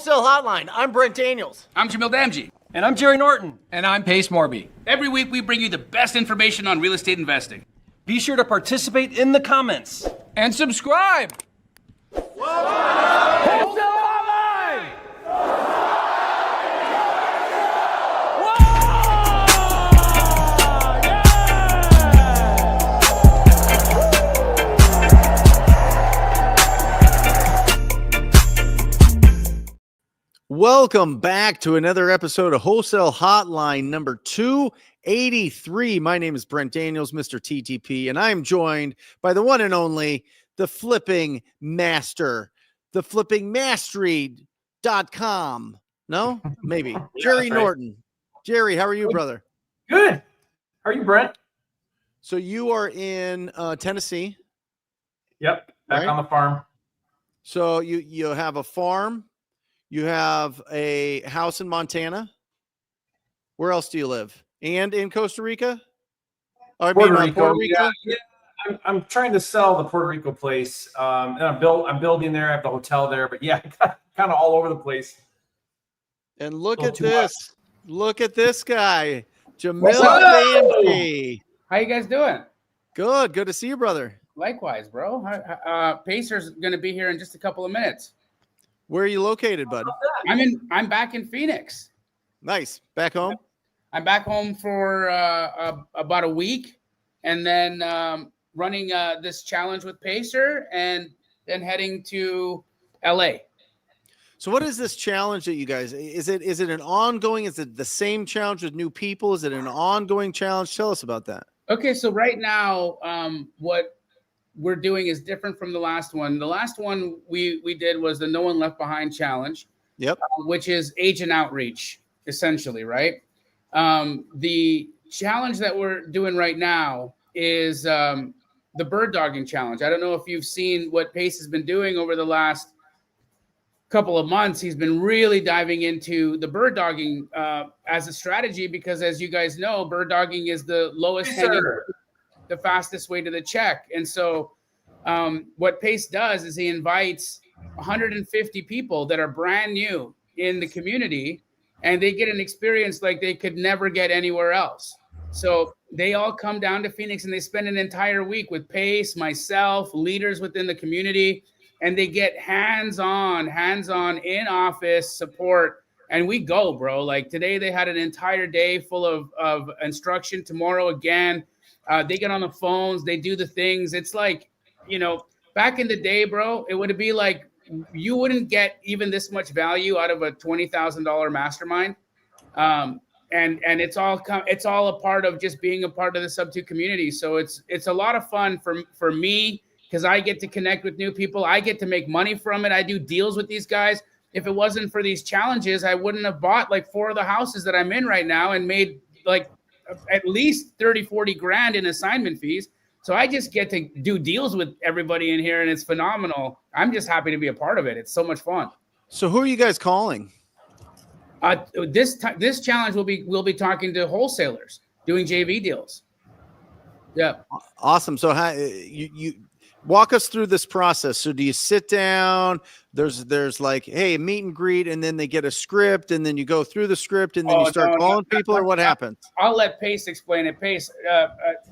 Wholesale Hotline. I'm Brent Daniels. I'm Jamil Damji. And I'm Jerry Norton. And I'm Pace Morby. Every week we bring you the best information on real estate investing. Be sure to participate in the comments. And subscribe. Wholesale Hotline! Welcome back to another episode of Wholesale Hotline number 283. My name is Brent Daniels, Mr. TTP, and I am joined by the one and only, the flipping master, the flippingmastery.com. No? Maybe. Jerry Norton. Jerry, how are you, brother? Good. How are you, Brent? So you are in Tennessee. Yep. Back on the farm. So you have a farm. You have a house in Montana. Where else do you live? And in Costa Rica? Puerto Rico. Yeah. I'm trying to sell the Puerto Rico place. And I'm building there. I have the hotel there. But yeah, kind of all over the place. And look at this. Look at this guy. Jamil Damji. How you guys doing? Good. Good to see you, brother. Likewise, bro. Pacer's going to be here in just a couple of minutes. Where are you located, bud? I'm back in Phoenix. Nice. Back home? I'm back home for about a week, and then running this challenge with Pacer, and then heading to LA. So what is this challenge that you guys, is it an ongoing, is it the same challenge with new people? Is it an ongoing challenge? Tell us about that. Okay, so right now, what we're doing is different from the last one. The last one we did was the No One Left Behind challenge. Yep. Which is agent outreach, essentially, right? The challenge that we're doing right now is the bird dogging challenge. I don't know if you've seen what Pace has been doing over the last couple of months. He's been really diving into the bird dogging as a strategy, because as you guys know, bird dogging is the lowest hanging, the fastest way to the check. And so what Pace does is he invites 150 people that are brand new in the community, and they get an experience like they could never get anywhere else. So they all come down to Phoenix and they spend an entire week with Pace, myself, leaders within the community, and they get hands-on in office support. And we go, bro. Like today they had an entire day full of instruction. Tomorrow again, they get on the phones, they do the things. It's like, back in the day, bro, it would be like you wouldn't get even this much value out of a $20,000 mastermind. And it's all a part of just being a part of the Subto community. So it's a lot of fun for me, because I get to connect with new people. I get to make money from it. I do deals with these guys. If it wasn't for these challenges, I wouldn't have bought like 4 of the houses that I'm in right now and made like at least 30, 40 grand in assignment fees. So I just get to do deals with everybody in here, and it's phenomenal. I'm just happy to be a part of it. It's so much fun. So who are you guys calling? This challenge we'll be talking to wholesalers, doing JV deals. Yeah. Awesome. So how you walk us through this process. So do you sit down? There's like, hey, meet and greet, and then they get a script, and then you go through the script, and then you start calling people, or what happens? I'll let Pace explain it. Pace,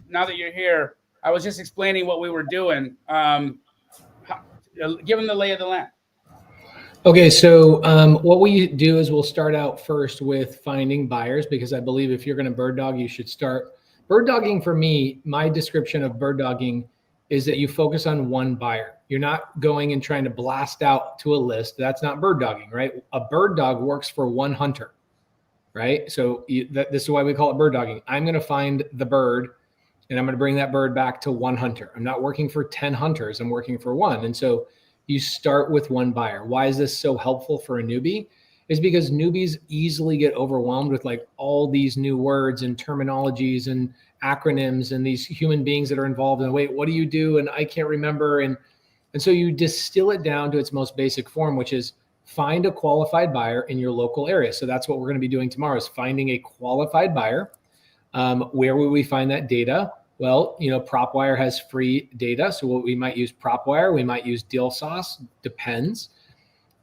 now that you're here, I was just explaining what we were doing. Give them the lay of the land. Okay, so what we do is we'll start out first with finding buyers, because I believe if you're going to bird dog, you should start. Bird dogging, for me, my description of bird dogging is that you focus on one buyer. You're not going and trying to blast out to a list. That's not bird dogging, right? A bird dog works for one hunter, right? So this is why we call it bird dogging. I'm going to find the bird, and I'm going to bring that bird back to one hunter. I'm not working for 10 hunters. I'm working for one. And so you start with one buyer. Why is this so helpful for a newbie? Is because newbies easily get overwhelmed with like all these new words and terminologies and acronyms and these human beings that are involved in, wait, what do you do? And I can't remember. And so you distill it down to its most basic form, which is find a qualified buyer in your local area. So that's what we're going to be doing tomorrow, is finding a qualified buyer. Where will we find that data? Well, PropWire has free data. So we might use PropWire, we might use Deal Sauce, depends.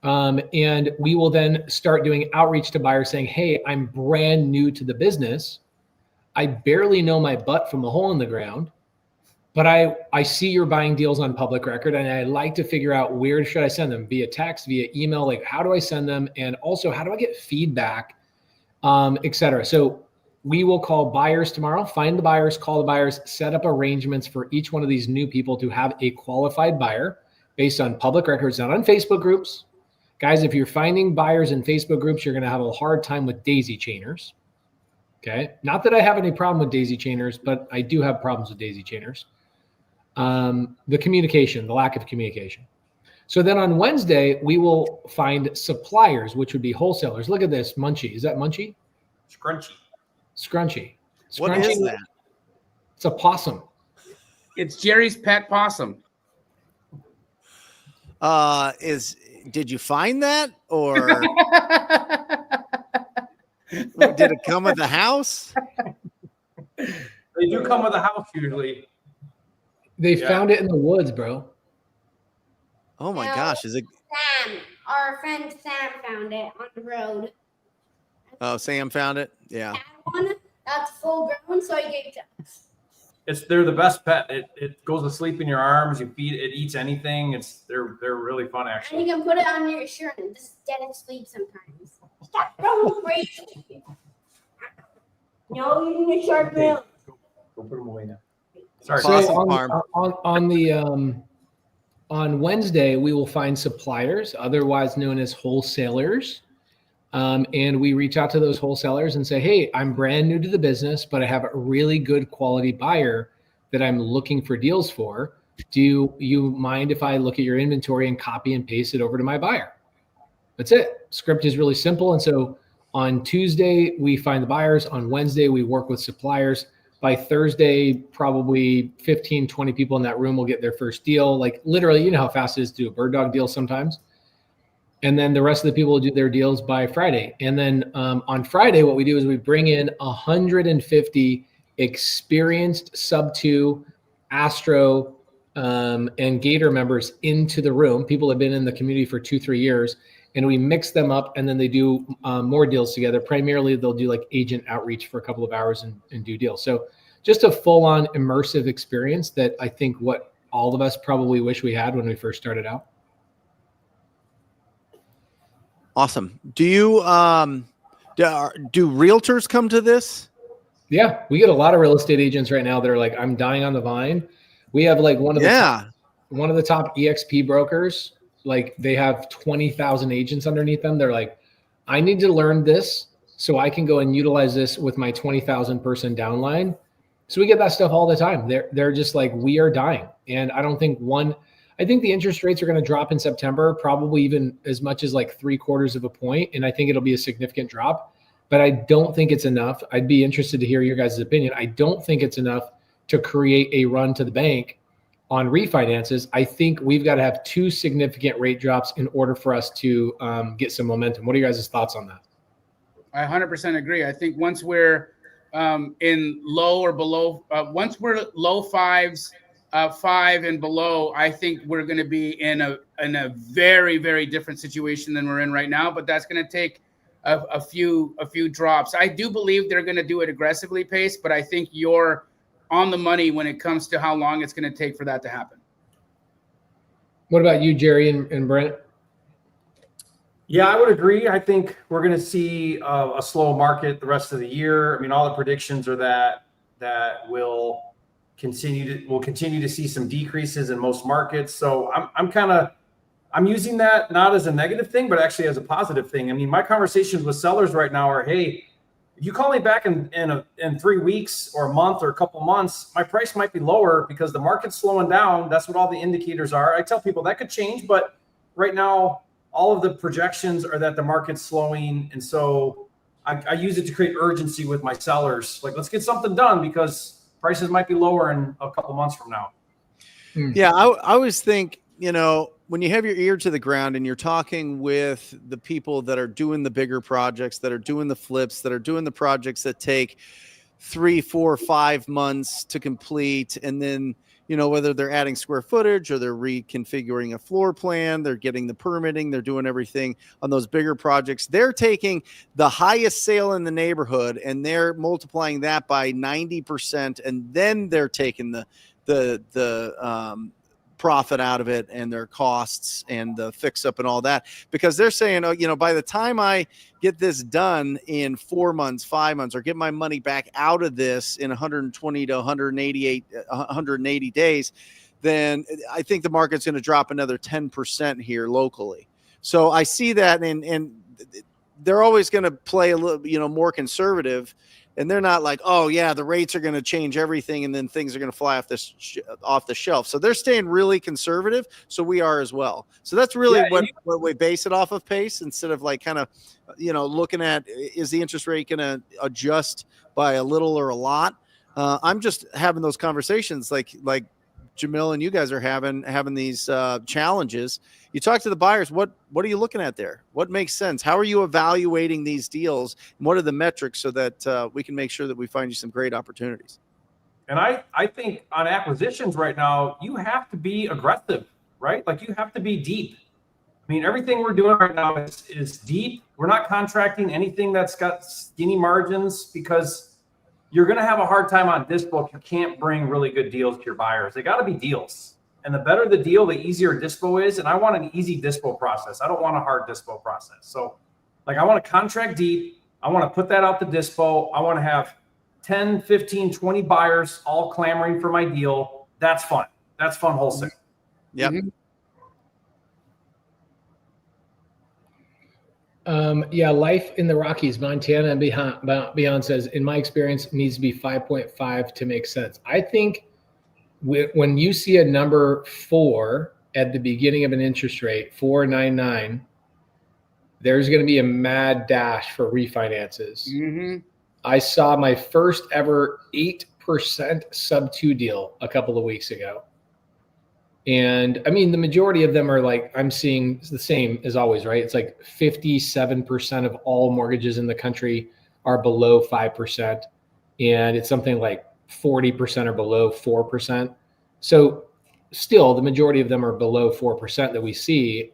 And we will then start doing outreach to buyers saying, hey, I'm brand new to the business. I barely know my butt from a hole in the ground, but I see you're buying deals on public record, and I like to figure out where should I send them, via text, via email, like how do I send them? And also how do I get feedback, et cetera. So we will call buyers tomorrow, find the buyers, call the buyers, set up arrangements for each one of these new people to have a qualified buyer based on public records, not on Facebook groups. Guys, if you're finding buyers in Facebook groups, you're going to have a hard time with daisy chainers. Okay. Not that I have any problem with daisy chainers, but I do have problems with daisy chainers. The communication, the lack of communication. So then on Wednesday, we will find suppliers, which would be wholesalers. Look at this, Munchie. Is that Munchie? Scrunchy. Scrunchy. What Scrunchy, is that? It's a possum. It's Jerry's pet possum. Did you find that, or did it come with the house? They do come with a house usually. They found it in the woods, bro. Oh my gosh, is it? Sam, our friend Sam found it on the road. Oh, Sam found it. Yeah. That one, that's full grown, so he gave it to us. They're the best pet. It goes to sleep in your arms. You feed it eats anything. They're really fun And actually. you can put it on your shirt and just dead asleep sometimes. Stop going crazy. No, you need a sharp bill. Go put them away now. Sorry. So Possum farm. on Wednesday, we will find suppliers, otherwise known as wholesalers. And we reach out to those wholesalers and say, hey, I'm brand new to the business, but I have a really good quality buyer that I'm looking for deals for. Do you mind if I look at your inventory and copy and paste it over to my buyer? That's it. Script is really simple. And so on Tuesday, we find the buyers. On Wednesday, we work with suppliers. By Thursday, probably 15, 20 people in that room will get their first deal. Like literally, you know how fast it is to do a bird dog deal sometimes. And then the rest of the people will do their deals by Friday. And then on Friday, what we do is we bring in 150 experienced Subto, Astro, and Gator members into the room. People have been in the community for 2-3 years, and we mix them up, and then they do more deals together. Primarily, they'll do like agent outreach for a couple of hours and do deals. So just a full-on immersive experience that I think what all of us probably wish we had when we first started out. Awesome. Do you do realtors come to this? Yeah, we get a lot of real estate agents right now that are like, I'm dying on the vine. We have like one of the top EXP brokers. Like they have 20,000 agents underneath them. They're like, I need to learn this so I can go and utilize this with my 20,000 person downline. So we get that stuff all the time. They're just like, we are dying. And I don't think I think the interest rates are going to drop in September, probably even as much as like 3/4 of a point. And I think it'll be a significant drop, but I don't think it's enough. I'd be interested to hear your guys' opinion. I don't think it's enough to create a run to the bank on refinances. I think we've got to have 2 significant rate drops in order for us to get some momentum. What are you guys' thoughts on that? I 100% agree. I think once we're in low or below, once we're low fives, 5 and below, I think we're going to be in a very, very different situation than we're in right now. But that's going to take a few drops. I do believe they're going to do it aggressively paced, but I think you're on the money when it comes to how long it's going to take for that to happen. What about you, Jerry and Brent? Yeah, I would agree. I think we're going to see a slow market the rest of the year. I mean, all the predictions are that we'll continue to see some decreases in most markets. So I'm using that not as a negative thing, but actually as a positive thing. I mean, my conversations with sellers right now are, hey, if you call me back in 3 weeks or a month or a couple months, my price might be lower because the market's slowing down. That's what all the indicators are. I tell people that could change, but right now, all of the projections are that the market's slowing. And so I use it to create urgency with my sellers. Like, let's get something done because prices might be lower in a couple months from now. Yeah, I always think, when you have your ear to the ground and you're talking with the people that are doing the bigger projects, that are doing the flips, that are doing the projects that take 3, 4, 5 months to complete. And then, whether they're adding square footage or they're reconfiguring a floor plan, they're getting the permitting, they're doing everything on those bigger projects. They're taking the highest sale in the neighborhood and they're multiplying that by 90%. And then they're taking the profit out of it and their costs and the fix up and all that, because they're saying, by the time I get this done in 4 months, 5 months, or get my money back out of this in 120 to 180 days, then I think the market's going to drop another 10% here locally. So I see that, and they're always going to play a little, more conservative. And they're not like, oh yeah, the rates are going to change everything, and then things are going to fly off the shelf. So they're staying really conservative. So we are as well. So that's really what we base it off of, pace, instead of like kind of, looking at, is the interest rate going to adjust by a little or a lot? I'm just having those conversations like Jamil and you guys are having these challenges. You talk to the buyers. What are you looking at there? What makes sense? How are you evaluating these deals? And what are the metrics so that we can make sure that we find you some great opportunities? And I think on acquisitions right now, you have to be aggressive, right? Like you have to be deep. I mean, everything we're doing right now is deep. We're not contracting anything that's got skinny margins, because you're going to have a hard time on dispo if you can't bring really good deals to your buyers. They got to be deals. And the better the deal, the easier dispo is. And I want an easy dispo process. I don't want a hard dispo process. So like I want to contract deep. I want to put that out to dispo. I want to have 10, 15, 20 buyers all clamoring for my deal. That's fun. That's fun wholesale. Yep. Mm-hmm. Life in the Rockies, Montana and beyond says, in my experience, it needs to be 5.5 to make sense. I think when you see a number 4 at the beginning of an interest rate, 4.99, there's going to be a mad dash for refinances. Mm-hmm. I saw my first ever 8% Subto deal a couple of weeks ago. And I mean, the majority of them are like, I'm seeing the same as always, right? It's like 57% of all mortgages in the country are below 5%. And it's something like 40% are below 4%. So still the majority of them are below 4% that we see.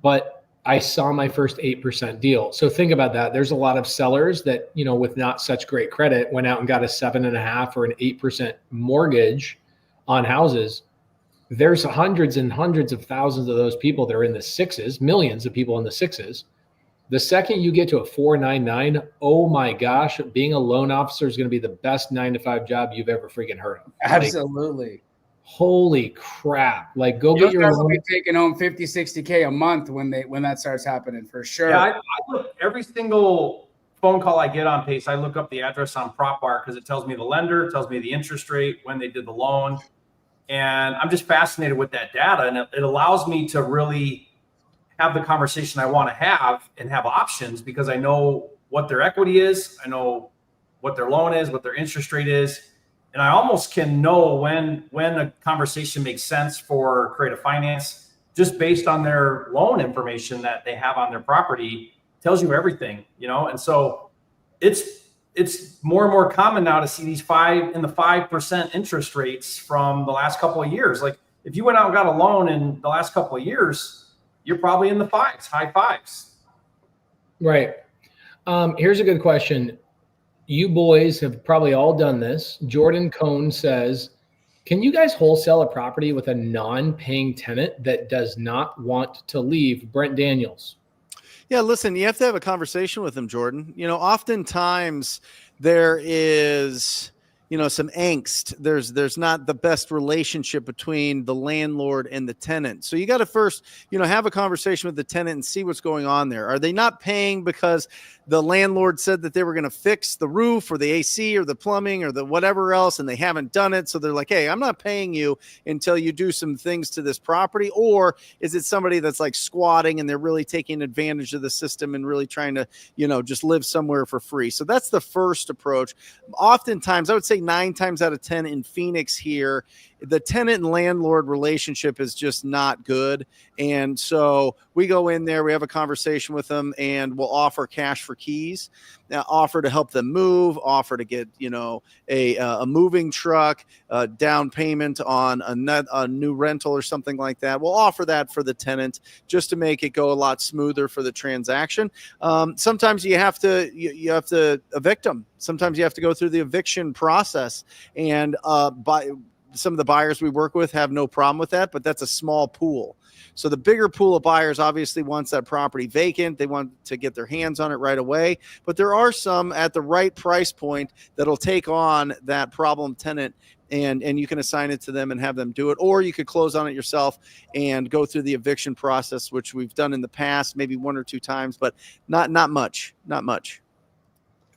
But I saw my first 8% deal. So think about that. There's a lot of sellers that, with not such great credit went out and got a 7.5 or an 8% mortgage on houses. There's hundreds and hundreds of thousands of those people that are in the 6s, millions of people in the 6s. The second you get to a 4.99, oh my gosh, being a loan officer is going to be the best 9-to-5 job you've ever freaking heard of. Absolutely. Like, holy crap. Like go You'll get your be taking home 50, 60K a month when that starts happening, for sure. Yeah, I look every single phone call I get on Pace. I look up the address on PropWire because it tells me the lender, tells me the interest rate, when they did the loan. And I'm just fascinated with that data. And it allows me to really have the conversation I want to have and have options, because I know what their equity is. I know what their loan is, what their interest rate is. And I almost can know when a conversation makes sense for creative finance, just based on their loan information that they have on their property. Tells you everything, And so it's more and more common now to see these 5% interest rates from the last couple of years. Like if you went out and got a loan in the last couple of years, you're probably in the 5s, high 5s. Right. Here's a good question. You boys have probably all done this. Jordan Cohn says, can you guys wholesale a property with a non-paying tenant that does not want to leave? Brent Daniels. Yeah, listen, you have to have a conversation with them, Jordan. Oftentimes there is, some angst. There's not the best relationship between the landlord and the tenant. So you got to first, have a conversation with the tenant and see what's going on there. Are they not paying because the landlord said that they were going to fix the roof or the AC or the plumbing or the whatever else, and they haven't done it? So they're like, hey, I'm not paying you until you do some things to this property. Or is it somebody that's like squatting and they're really taking advantage of the system and really trying to, just live somewhere for free? So that's the first approach. Oftentimes, I would say 9 times out of 10 in Phoenix here, the tenant and landlord relationship is just not good. And so we go in there, we have a conversation with them, and we'll offer cash for keys. offer to help them move, offer to get, a moving truck, down payment on a new rental or something like that. We'll offer that for the tenant just to make it go a lot smoother for the transaction. Sometimes you have to evict them. Sometimes you have to go through the eviction process, and some of the buyers we work with have no problem with that, but that's a small pool. So the bigger pool of buyers obviously wants that property vacant. They want to get their hands on it right away. But there are some at the right price point that'll take on that problem tenant, and you can assign it to them and have them do it. Or you could close on it yourself and go through the eviction process, which we've done in the past, maybe 1 or 2 times, but not much.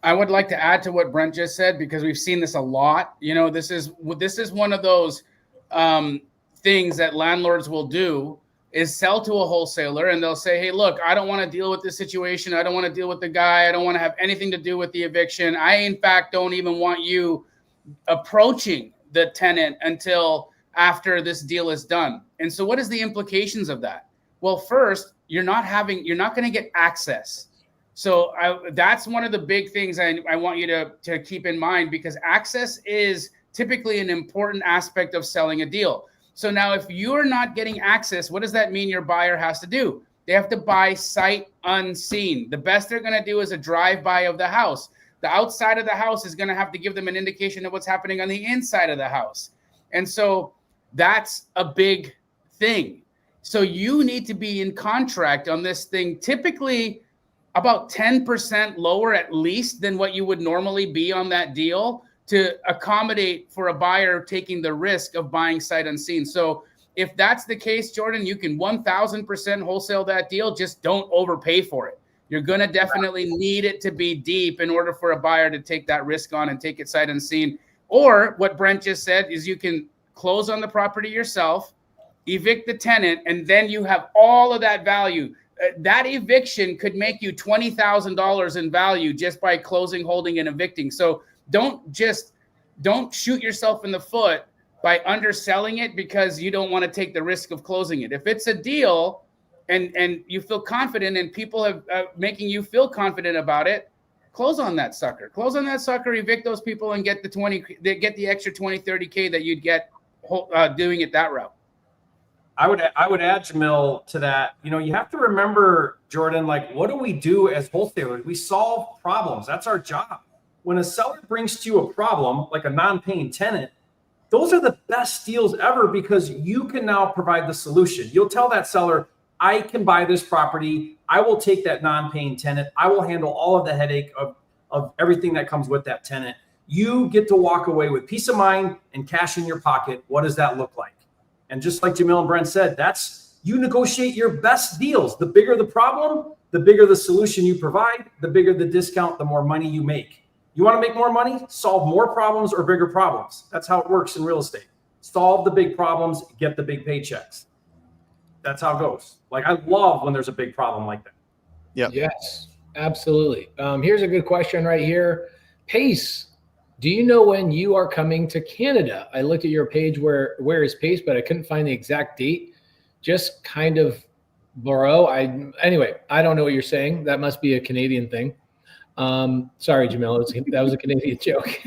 I would like to add to what Brent just said, because we've seen this a lot. This is one of those things that landlords will do, is sell to a wholesaler, and they'll say, hey, look, I don't want to deal with this situation. I don't want to deal with the guy. I don't want to have anything to do with the eviction. I, in fact, don't even want you approaching the tenant until after this deal is done. And so what is the implications of that? Well, first, you're not going to get access. So that's one of the big things I want you to keep in mind, because access is typically an important aspect of selling a deal. So now if you're not getting access, what does that mean your buyer has to do? They have to buy sight unseen. The best they're going to do is a drive-by of the house. The outside of the house is going to have to give them an indication of what's happening on the inside of the house. And so that's a big thing. So you need to be in contract on this thing, typically about 10% lower at least than what you would normally be on that deal, to accommodate for a buyer taking the risk of buying sight unseen. So if that's the case, Jordan, you can 1,000% wholesale that deal. Just don't overpay for it. You're going to definitely need it to be deep in order for a buyer to take that risk on and take it sight unseen. Or what Brent just said is you can close on the property yourself, evict the tenant, and then you have all of that value. That eviction could make you $20,000 in value just by closing, holding, and evicting. So don't shoot yourself in the foot by underselling it because you don't want to take the risk of closing it. If it's a deal and you feel confident and people have making you feel confident about it, close on that sucker. Close on that sucker, evict those people, and get the extra 20, 30K that you'd get doing it that route. I would add, Jamil, to that. You have to remember, Jordan, like, what do we do as wholesalers? We solve problems. That's our job. When a seller brings to you a problem, like a non-paying tenant, those are the best deals ever, because you can now provide the solution. You'll tell that seller, I can buy this property. I will take that non-paying tenant. I will handle all of the headache of everything that comes with that tenant. You get to walk away with peace of mind and cash in your pocket. What does that look like? And just like Jamil and Brent said, you negotiate your best deals. The bigger the problem, the bigger the solution you provide, the bigger the discount, the more money you make. You want to make more money? Solve more problems or bigger problems. That's how it works in real estate. Solve the big problems, get the big paychecks. That's how it goes. Like, I love when there's a big problem like that. Yeah. Yes, absolutely. Here's a good question right here. Pace, do you know when you are coming to Canada? I looked at your page, where is Pace, but I couldn't find the exact date. Just kind of borough. Anyway, I don't know what you're saying. That must be a Canadian thing. Sorry, Jamil, that was a Canadian joke.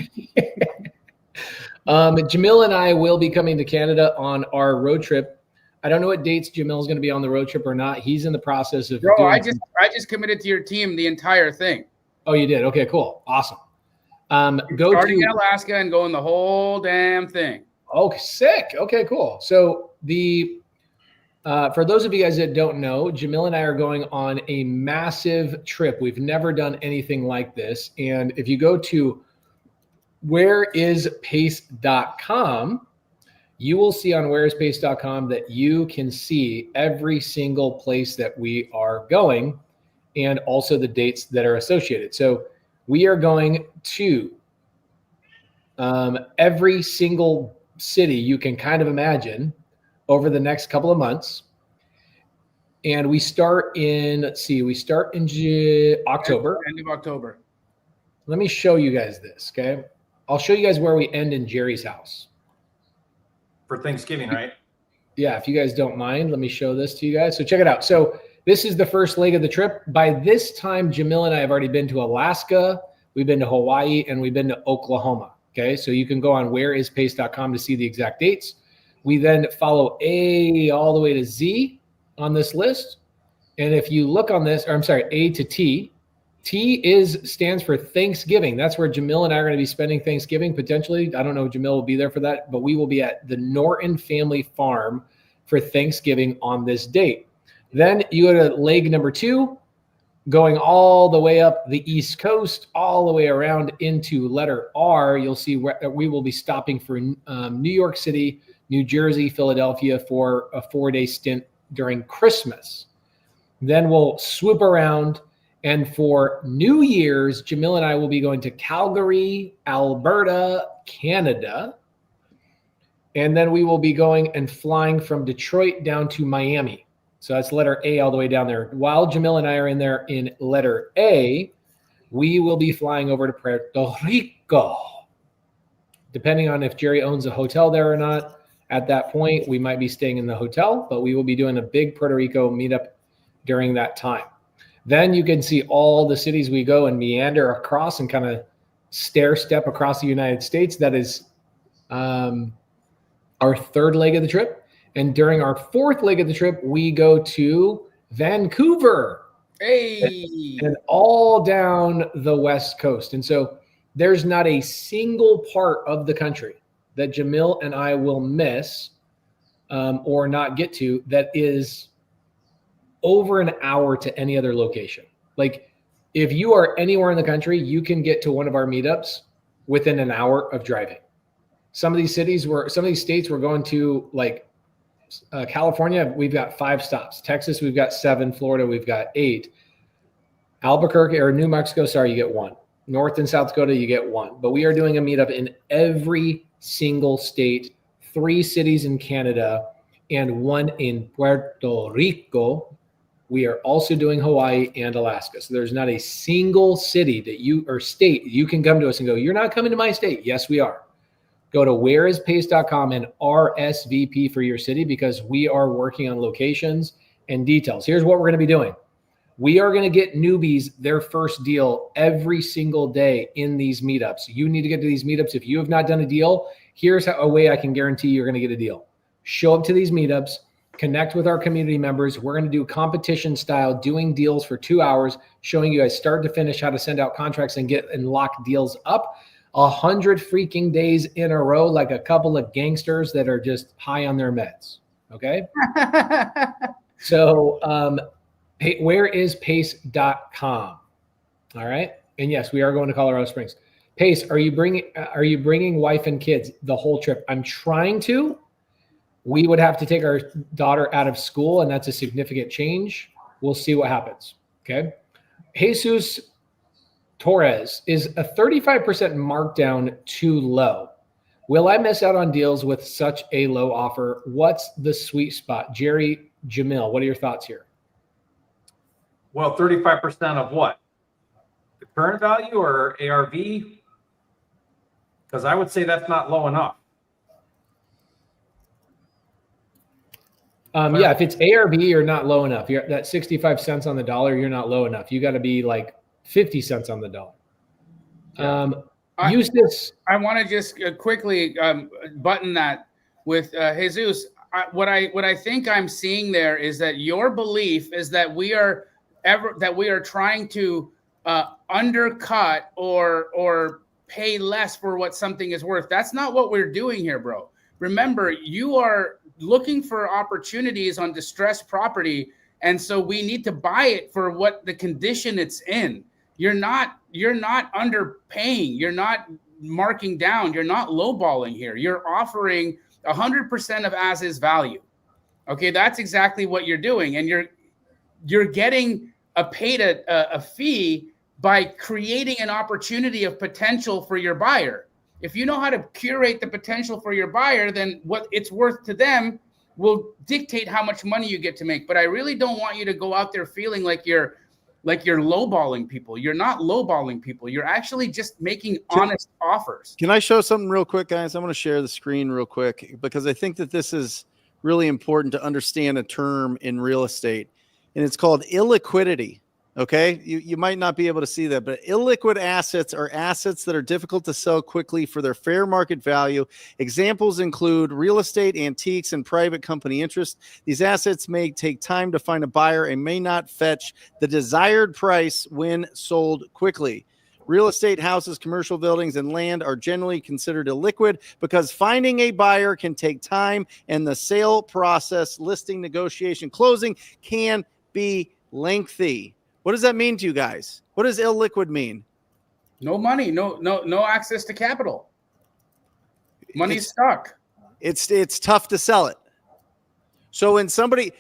Jamil and I will be coming to Canada on our road trip. I don't know what dates Jamil's going to be on the road trip or not. He's in the process of. Bro, I just committed to your team the entire thing. Oh, you did? Okay, cool, awesome. Starting in Alaska and going the whole damn thing. Oh, sick. Okay, cool. So for those of you guys that don't know, Jamil and I are going on a massive trip. We've never done anything like this. And if you go to whereispace.com, you will see on whereispace.com that you can see every single place that we are going and also the dates that are associated. So we are going to every single city you can kind of imagine over the next couple of months. And we start in, October. End of October. Let me show you guys this, okay? I'll show you guys where we end in Jerry's house. For Thanksgiving, right? Yeah, if you guys don't mind, let me show this to you guys. So check it out. So this is the first leg of the trip. By this time, Jamil and I have already been to Alaska, we've been to Hawaii, and we've been to Oklahoma. Okay, so you can go on whereispace.com to see the exact dates. We then follow A all the way to Z on this list. And if you look on this, or I'm sorry, A to T, stands for Thanksgiving. That's where Jamil and I are going to be spending Thanksgiving potentially. I don't know if Jamil will be there for that, but we will be at the Norton family farm for Thanksgiving on this date. Then you go to leg number 2, going all the way up the East Coast, all the way around into letter R. You'll see where we will be stopping for New York City, New Jersey, Philadelphia for a 4-day stint during Christmas. Then we'll swoop around. And for New Year's, Jamil and I will be going to Calgary, Alberta, Canada. And then we will be going and flying from Detroit down to Miami. So that's letter A all the way down there. While Jamil and I are in there in letter A, we will be flying over to Puerto Rico. Depending on if Jerry owns a hotel there or not, at that point, we might be staying in the hotel, but we will be doing a big Puerto Rico meetup during that time. Then you can see all the cities we go and meander across and kind of stair step across the United States. That is our 3rd leg of the trip. And during our 4th leg of the trip, we go to Vancouver. Hey. And all down the West Coast. And so there's not a single part of the country that Jamil and I will miss or not get to that is over an hour to any other location. Like if you are anywhere in the country, you can get to one of our meetups within an hour of driving. Some of these states we're going to, like California, we've got 5 stops. Texas, we've got 7. Florida, we've got 8. Albuquerque or New Mexico, you get 1. North and South Dakota, you get 1. But we are doing a meetup in every single state, 3 cities in Canada, and 1 in Puerto Rico. We are also doing Hawaii and Alaska. So there's not a single city or state you can come to us and go, you're not coming to my state. Yes, we are. Go to whereispace.com and RSVP for your city because we are working on locations and details. Here's what we're going to be doing. We are going to get newbies their first deal every single day in these meetups. You need to get to these meetups. If you have not done a deal, here's a way I can guarantee you're going to get a deal. Show up to these meetups. Connect with our community members. We're going to do competition style, doing deals for 2 hours, showing you guys start to finish how to send out contracts and lock deals up 100 freaking days in a row, like a couple of gangsters that are just high on their meds. Okay. So, whereispace.com. All right. And yes, we are going to Colorado Springs. Pace, are you bringing wife and kids the whole trip? I'm trying to. We would have to take our daughter out of school, and that's a significant change. We'll see what happens. Okay. Jesus Torres, is a 35% markdown too low? Will I miss out on deals with such a low offer? What's the sweet spot? Jerry, Jamil, what are your thoughts here? Well, 35% of what? The current value or ARV? Because I would say that's not low enough. Yeah, if it's ARV, you're not low enough. You're that 65 cents on the dollar, you're not low enough. You got to be like 50 cents on the dollar. Use this. I want to just quickly button that with Jesus. What I think I'm seeing there is that your belief is that we are trying to undercut or pay less for what something is worth. That's not what we're doing here, bro. Remember, you are looking for opportunities on distressed property, and so we need to buy it for what the condition it's in. You're not underpaying. You're not marking down. You're not lowballing here. You're offering 100% of as is value. Okay, that's exactly what you're doing, and you're getting a fee by creating an opportunity of potential for your buyer. If you know how to curate the potential for your buyer, then what it's worth to them will dictate how much money you get to make. But I really don't want you to go out there feeling like you're lowballing people. You're not lowballing people. You're actually just making honest offers. Can I show something real quick, guys? I'm going to share the screen real quick because I think that this is really important to understand a term in real estate. and it's called illiquidity. Okay, you might not be able to see that, but illiquid assets are assets that are difficult to sell quickly for their fair market value. Examples include real estate, antiques, and private company interest. These assets may take time to find a buyer and may not fetch the desired price when sold quickly. Real estate, houses, commercial buildings, and land are generally considered illiquid because finding a buyer can take time, and the sale process, listing, negotiation, closing can be lengthy. What does that mean to you guys? What does illiquid mean? No money, no access to capital. Money's stuck. It's tough to sell it. So when somebody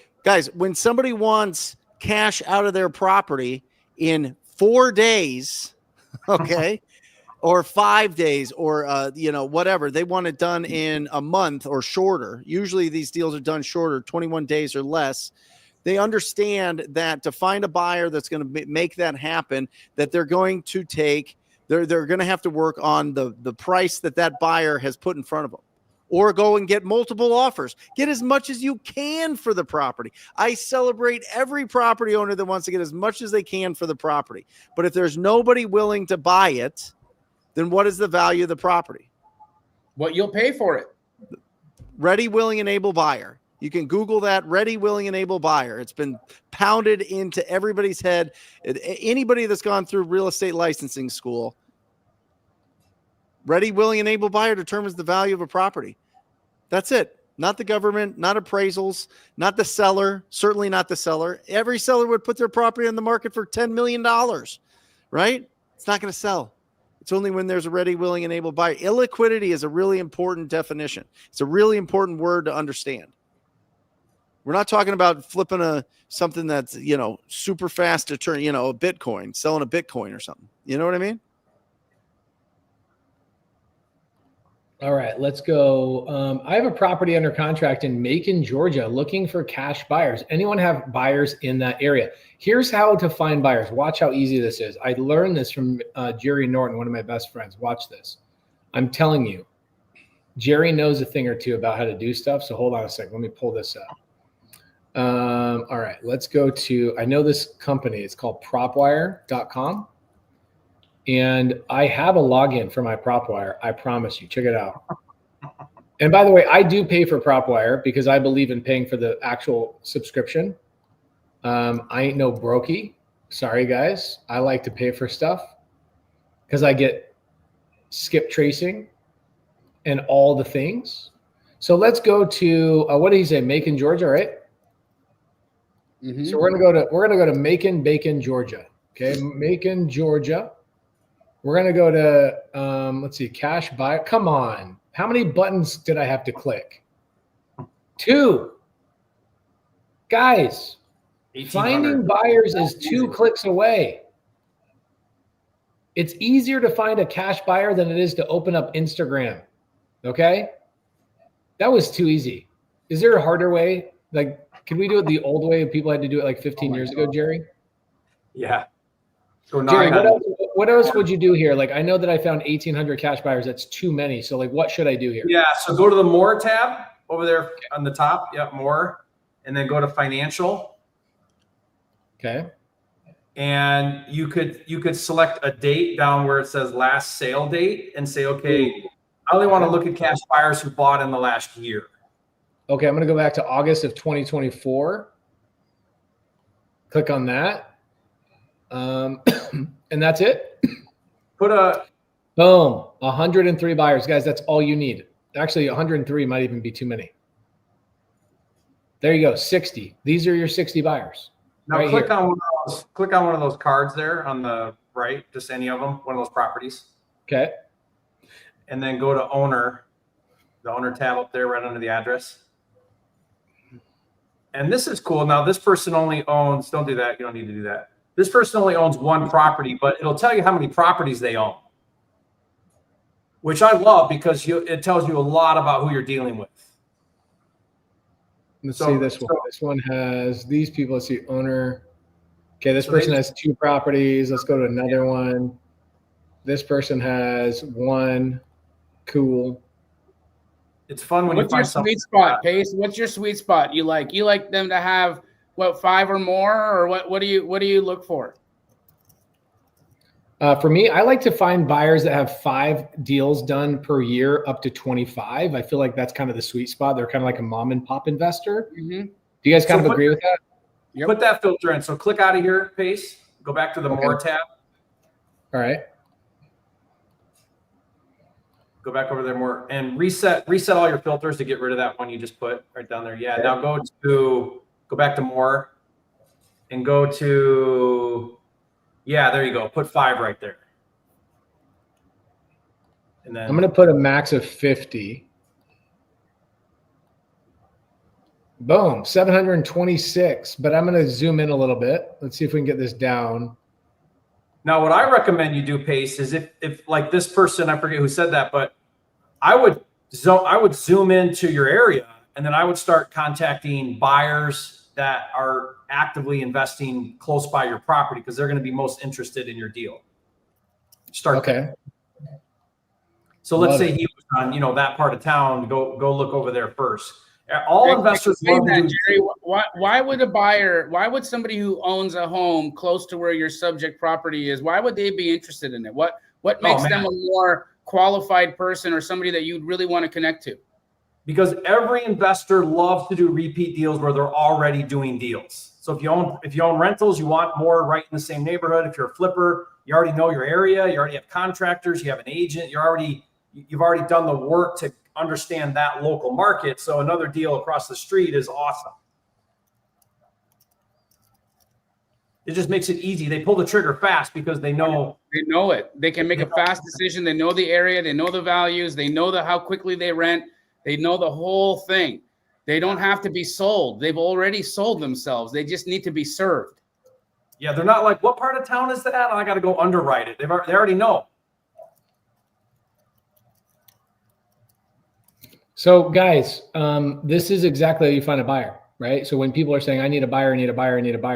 wants cash out of their property in 4 days, okay, or 5 days, or whatever, they want it done in a month or shorter. Usually these deals are done shorter, 21 days or less. They understand that to find a buyer that's going to make that happen, that they're going to they're going to have to work on the price that buyer has put in front of them, or go and get multiple offers. Get as much as you can for the property. I celebrate every property owner that wants to get as much as they can for the property. But if there's nobody willing to buy it, then what is the value of the property? What you'll pay for it. Ready, willing, and able buyer. You can Google that, ready, willing, and able buyer. It's been pounded into everybody's head. Anybody that's gone through real estate licensing school, ready, willing, and able buyer determines the value of a property. That's it. Not the government, not appraisals, not the seller, certainly not the seller. Every seller would put their property on the market for $10 million, right? It's not going to sell. It's only when there's a ready, willing, and able buyer. Illiquidity is a really important definition. It's a really important word to understand. We're not talking about flipping something that's, super fast to turn, a Bitcoin, selling a Bitcoin or something. You know what I mean? All right, let's go. I have a property under contract in Macon, Georgia, looking for cash buyers. Anyone have buyers in that area? Here's how to find buyers. Watch how easy this is. I learned this from Jerry Norton, one of my best friends. Watch this. I'm telling you, Jerry knows a thing or two about how to do stuff. So hold on a second. Let me pull this up. All right, let's go to, I know this company, it's called propwire.com. And I have a login for my PropWire. I promise you, check it out. And by the way, I do pay for PropWire because I believe in paying for the actual subscription. I ain't no brokey. Sorry, guys. I like to pay for stuff because I get skip tracing and all the things. So let's go to, what did he say? Macon, Georgia, right? Mm-hmm. So we're gonna go to Macon, Bacon, Georgia. Okay, Macon, Georgia. We're going to go to, let's see, cash buy. Come on. How many buttons did I have to click? 2. Guys, finding buyers is 2 clicks away. It's easier to find a cash buyer than it is to open up Instagram. Okay? That was too easy. Is there a harder way? Like, can we do it the old way? People had to do it like 15 years ago, Jerry? Yeah. So Jerry, what else would you do here? Like, I know that I found 1,800 cash buyers. That's too many. So, like, what should I do here? Yeah. So go to the More tab over there on the top. Yep, More, and then go to Financial. Okay. And you could select a date down where it says last sale date and say, okay, I only want to look at cash buyers who bought in the last year. Okay, I'm going to go back to August of 2024. Click on that. And that's it. Boom, 103 buyers. Guys, that's all you need. Actually, 103 might even be too many. There you go, 60. These are your 60 buyers. Now right click here. on one of those cards there on the right, just any of them, one of those properties. Okay. And then go to owner, the owner tab up there right under the address. And this is cool. Now this person only owns, don't do that. You don't need to do that. This person only owns 1 property, but it'll tell you how many properties they own, which I love because it tells you a lot about who you're dealing with. Let's see this one. This one has these people. Let's see, owner. Okay, this person has 2 properties. Let's go to another one. This person has 1. Cool. It's fun when you find something. What's your sweet spot, Pace? What's your sweet spot? You like them to have what, 5 or more, or what do you look for? For me, I like to find buyers that have 5 deals done per year up to 25. I feel like that's kind of the sweet spot. They're kind of like a mom and pop investor. Mm-hmm. Do you guys kind of agree with that? Yep. Put that filter in. So click out of here, Pace. Go back to the More tab. All right. Go back over there more and reset all your filters to get rid of that one you just put right down there. Yeah. Okay. Now go back to More and go to, yeah, there you go. Put 5 right there. And then I'm going to put a max of 50. Boom, 726. But I'm going to zoom in a little bit. Let's see if we can get this down. Now, what I recommend you do, Pace, is if like this person, I forget who said that, but I would zoom into your area, and then I would start contacting buyers that are actively investing close by your property because they're going to be most interested in your deal. Start okay. there. So let's say he was on, that part of town. Go look over there first. All investors love to do. Jerry, why would somebody who owns a home close to where your subject property is, why would they be interested in it? What makes them a more qualified person or somebody that you'd really want to connect to? Because every investor loves to do repeat deals where they're already doing deals. So if you own rentals, you want more right in the same neighborhood. If you're a flipper, you already know your area, you already have contractors, you have an agent, you've already done the work to understand that local market. So another deal across the street is awesome. It just makes it easy. They pull the trigger fast because they know it. They can make a fast decision. They know the area. They know the values. They know how quickly they rent. They know the whole thing. They don't have to be sold. They've already sold themselves. They just need to be served. Yeah, they're not like, what part of town is that? I got to go underwrite it. They already know. So guys, this is exactly how you find a buyer, right? So when people are saying, I need a buyer,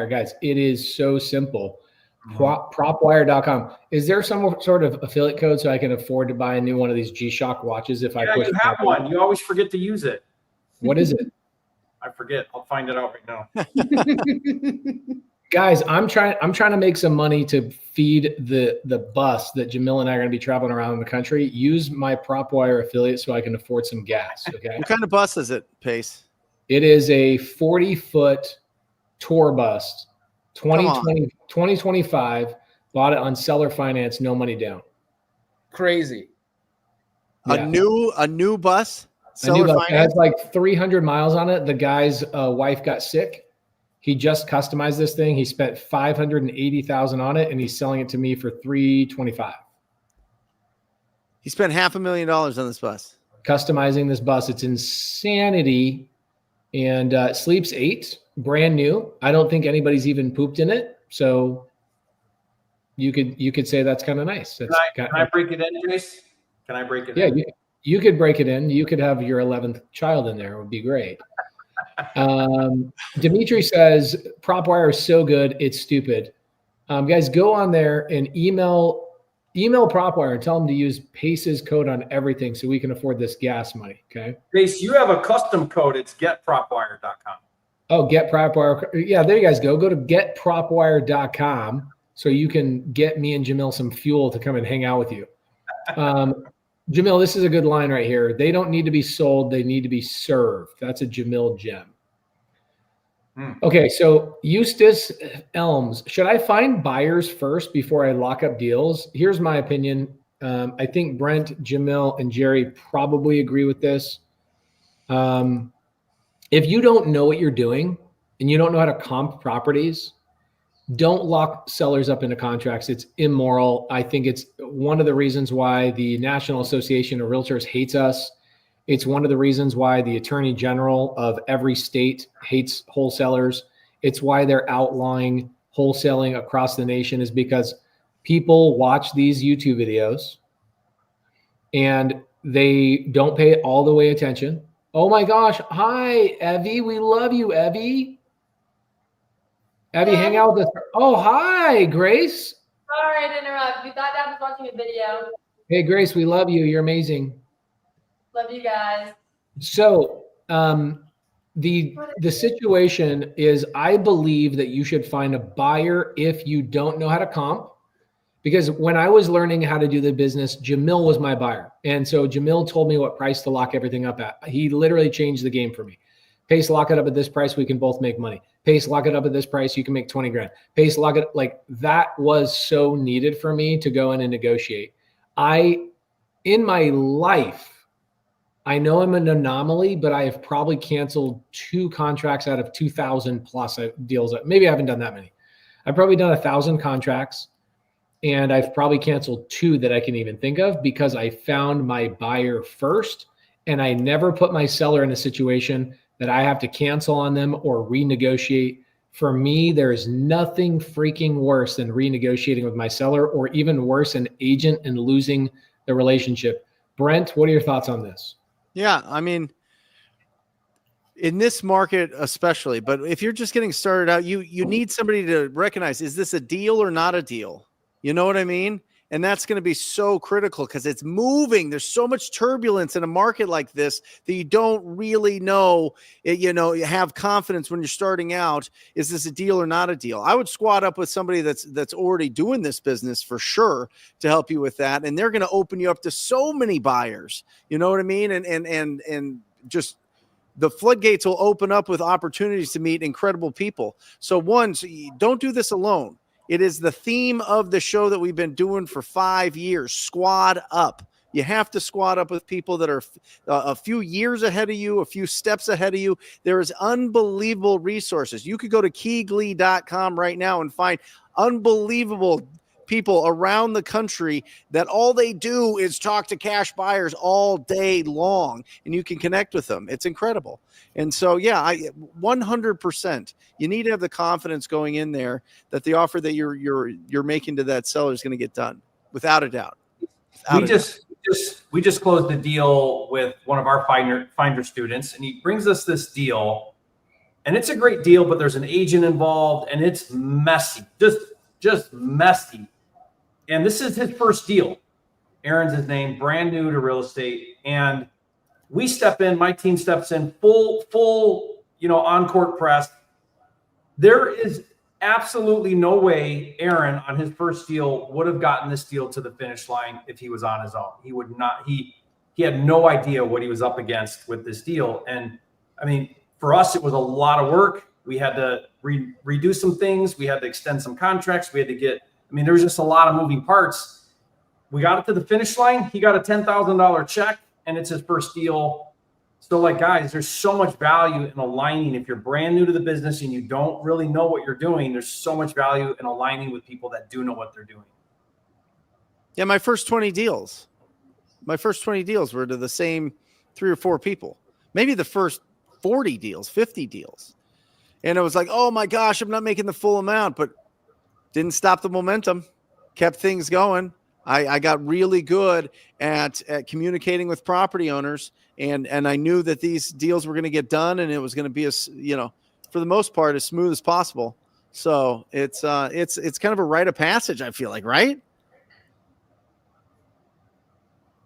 guys, it is so simple. Propwire.com. Is there some sort of affiliate code so I can afford to buy a new one of these G-Shock watches if I push? You have one. You always forget to use it. What is it? I forget. I'll find it out right now. Guys, I'm trying to make some money to feed the bus that Jamil and I are going to be traveling around the country. Use my PropWire affiliate so I can afford some gas. Okay. What kind of bus is it, Pace? It is a 40-foot tour bus, 2025. Bought it on seller finance, no money down. Crazy. Yeah. A new bus. Seller finance. It has like 300 miles on it. The guy's wife got sick. He just customized this thing. He spent $580,000 on it, and he's selling it to me for $325,000. He spent $500,000 on this bus. Customizing this bus, it's insanity. And sleeps 8, brand new. I don't think anybody's even pooped in it, so you could say that's kind of nice. Can I break it in, Jace? Can I break it in? Yeah, you could break it in. You could have your 11th child in there. It would be great. Dimitri says PropWire is so good it's stupid. Guys, go on there and email PropWire and tell them to use Pace's code on everything so we can afford this gas money. Okay, Pace, you have a custom code. It's getpropwire.com. Oh, get PropWire. Yeah, there you guys go to getpropwire.com so you can get me and Jamil some fuel to come and hang out with you. Jamil, this is a good line right here. They don't need to be sold. They need to be served. That's a Jamil gem. Okay, so Eustace Elms. Should I find buyers first before I lock up deals? Here's my opinion. I think Brent, Jamil, and Jerry probably agree with this. If you don't know what you're doing and you don't know how to comp properties, don't lock sellers up into contracts. It's immoral. I think it's one of the reasons why the National Association of Realtors hates us. It's one of the reasons why the Attorney General of every state hates wholesalers. It's why they're outlawing wholesaling across the nation, is because people watch these YouTube videos and they don't pay all the way attention. Oh my gosh. Hi, Evie. We love you, Evie. Evie, hang out with us. Oh, hi, Grace. Sorry to interrupt. We thought Dad was watching a video. Hey, Grace, we love you. You're amazing. Love you guys. So The situation is, I believe that you should find a buyer if you don't know how to comp. Because when I was learning how to do the business, Jamil was my buyer. And so Jamil told me what price to lock everything up at. He literally changed the game for me. Pace, lock it up at this price, we can both make money. Pace, lock it up at this price, you can make 20 grand. Pace, lock it, like that was so needed for me to go in and negotiate. In my life, I know I'm an anomaly, but I have probably canceled 2 contracts out of 2,000 plus deals. Maybe I haven't done that many. I've probably done 1,000 contracts. And I've probably canceled 2 that I can even think of because I found my buyer first, and I never put my seller in a situation that I have to cancel on them or renegotiate. For me, there is nothing freaking worse than renegotiating with my seller, or even worse, an agent and losing the relationship. Brent, what are your thoughts on this? Yeah, I mean, in this market especially, but if you're just getting started out, you need somebody to recognize, is this a deal or not a deal? You know what I mean? And that's going to be so critical because it's moving. There's so much turbulence in a market like this that you don't really know, you have confidence when you're starting out. Is this a deal or not a deal? I would squat up with somebody that's already doing this business for sure to help you with that. And they're going to open you up to so many buyers. You know what I mean? And just the floodgates will open up with opportunities to meet incredible people. So don't do this alone. It is the theme of the show that we've been doing for 5 years. Squad up. You have to squad up with people that are a few years ahead of you, a few steps ahead of you. There is unbelievable resources. You could go to keyglee.com right now and find unbelievable people around the country that all they do is talk to cash buyers all day long, and you can connect with them. It's incredible. And so, yeah, 100%. You need to have the confidence going in there that the offer that you're making to that seller is going to get done, without a doubt. We just closed a deal with one of our finder students, and he brings us this deal, and it's a great deal, but there's an agent involved, and it's messy, just messy. And this is his first deal. Aaron's his name, brand new to real estate. And we step in, my team steps in full, on court press. There is absolutely no way Aaron on his first deal would have gotten this deal to the finish line if he was on his own. He would not, he had no idea what he was up against with this deal. And I mean, for us, it was a lot of work. We had to redo some things. We had to extend some contracts. We had to there was just a lot of moving parts. We got it to the finish line. He got a $10,000 check, and it's his first deal. So, guys, there's so much value in aligning. If you're brand new to the business and you don't really know what you're doing, there's so much value in aligning with people that do know what they're doing. Yeah, my first 20 deals were to the same 3 or 4 people. Maybe the first 40 deals, 50 deals. And it was like, oh my gosh, I'm not making the full amount, but didn't stop the momentum, kept things going. I got really good at communicating with property owners, and I knew that these deals were going to get done, and it was going to be for the most part, as smooth as possible. So it's kind of a rite of passage, I feel like, right?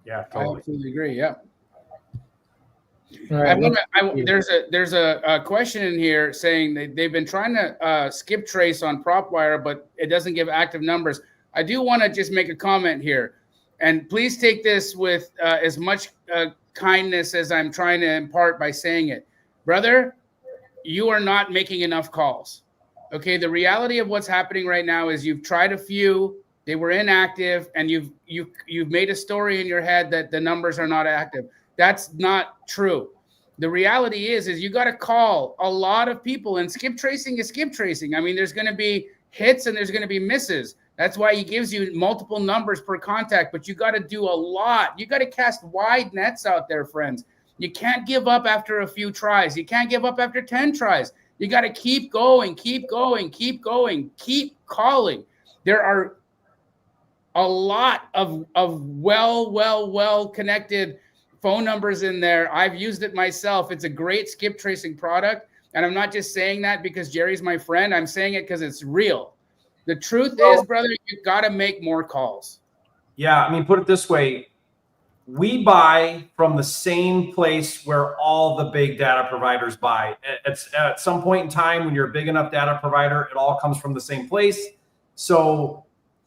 Yeah, totally. I absolutely agree. Yeah. All right, there's a question in here saying they've been trying to skip trace on PropWire, but it doesn't give active numbers. I do want to just make a comment here, and please take this with as much kindness as I'm trying to impart by saying it. Brother, you are not making enough calls. Okay, the reality of what's happening right now is you've tried a few, they were inactive, and you've made a story in your head that the numbers are not active. That's not true. The reality is you got to call a lot of people, and skip tracing is skip tracing. I mean, there's going to be hits and there's going to be misses. That's why he gives you multiple numbers per contact, but you got to do a lot. You got to cast wide nets out there, friends. You can't give up after a few tries. You can't give up after 10 tries. You got to keep going, keep going, keep going, keep calling. There are a lot of well connected phone numbers in there. I've used it myself. It's a great skip tracing product. And I'm not just saying that because Jerry's my friend. I'm saying it because it's real. The truth is, brother, you got to make more calls. Yeah. I mean, put it this way. we buy from the same place where all the big data providers buy. At some point in time, when you're a big enough data provider, it all comes from the same place. So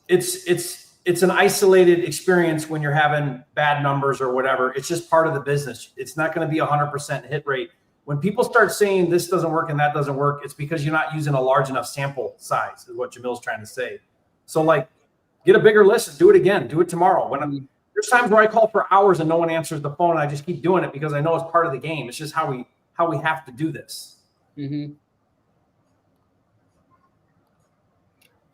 it's an isolated experience when you're having bad numbers or whatever. It's just part of the business. It's not going to be 100% hit rate. When people start saying this doesn't work and that doesn't work, it's because you're not using a large enough sample size, is what Jamil's trying to say. So like, get a bigger list and do it again. Do it tomorrow. There's times where I call for hours and no one answers the phone, and I just keep doing it because I know it's part of the game. It's just how we have to do this. Mm-hmm.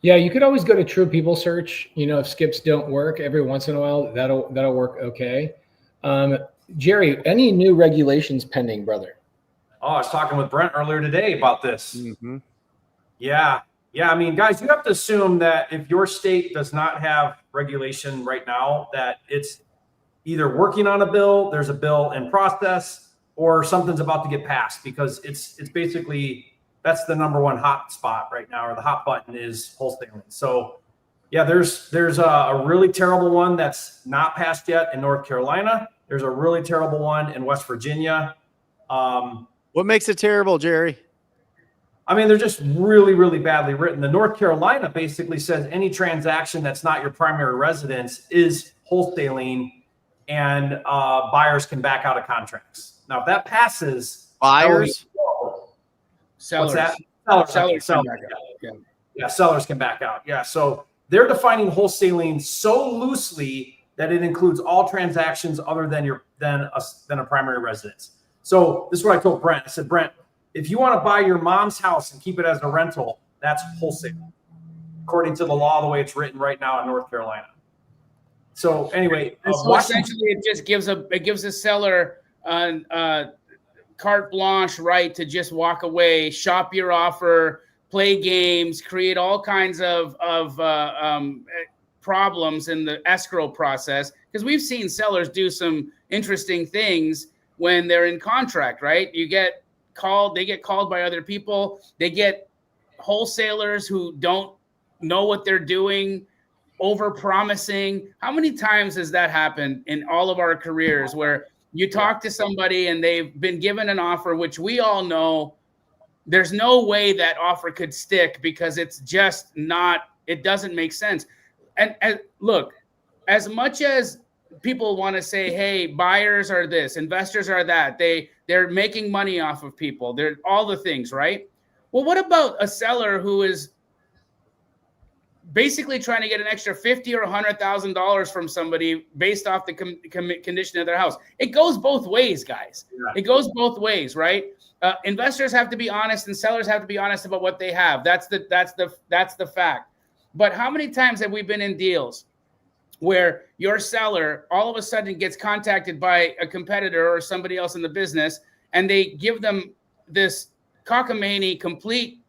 Yeah, you could always go to True People Search. If skips don't work every once in a while, that'll work okay. Jerry, any new regulations pending, brother? Oh, I was talking with Brent earlier today about this. Mm-hmm. Yeah. I mean, guys, you have to assume that if your state does not have regulation right now, that it's either working on a bill, there's a bill in process, or something's about to get passed, because it's basically, that's the number one hot spot right now, or the hot button is wholesaling. So yeah, there's a really terrible one that's not passed yet in North Carolina. There's a really terrible one in West Virginia. What makes it terrible, Jerry? I mean, they're just really, really badly written. The North Carolina basically says any transaction that's not your primary residence is wholesaling, and buyers can back out of contracts. Now, if that passes, Buyers? Sellers. What's that? Sellers. Sellers. Yeah, sellers can back out. Yeah, so they're defining wholesaling so loosely that it includes all transactions other than a primary residence. So this is what I told Brent. I said, Brent, if you want to buy your mom's house and keep it as a rental, that's wholesaling, according to the law, the way it's written right now in North Carolina. So anyway, so essentially, it just gives a seller carte blanche right to just walk away, shop your offer, play games, create all kinds of problems in the escrow process, because we've seen sellers do some interesting things when they're in contract, right? They get called by other people. They get wholesalers who don't know what they're doing, over promising. How many times has that happened in all of our careers, where you talk to somebody and they've been given an offer, which we all know there's no way that offer could stick, because it's just not, it doesn't make sense. And look, as much as people want to say, hey, buyers are this, investors are that, they're making money off of people, they're all the things, right? Well, what about a seller who is basically trying to get an extra $50,000 or $100,000 from somebody based off the condition of their house? It goes both ways, guys. Yeah. It goes both ways, right? Investors have to be honest, and sellers have to be honest about what they have. That's the fact. But how many times have we been in deals where your seller all of a sudden gets contacted by a competitor or somebody else in the business, and they give them this cockamamie, complete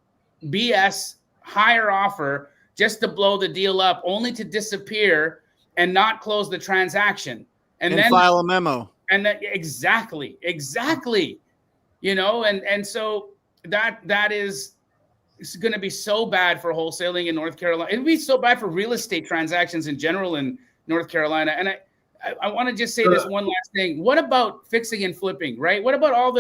BS higher offer just to blow the deal up, only to disappear and not close the transaction, and then file a memo. And that exactly. And so that is, it's going to be so bad for wholesaling in North Carolina. It'd be so bad for real estate transactions in general in North Carolina. And I want to just say this one last thing. What about fixing and flipping, right? What about all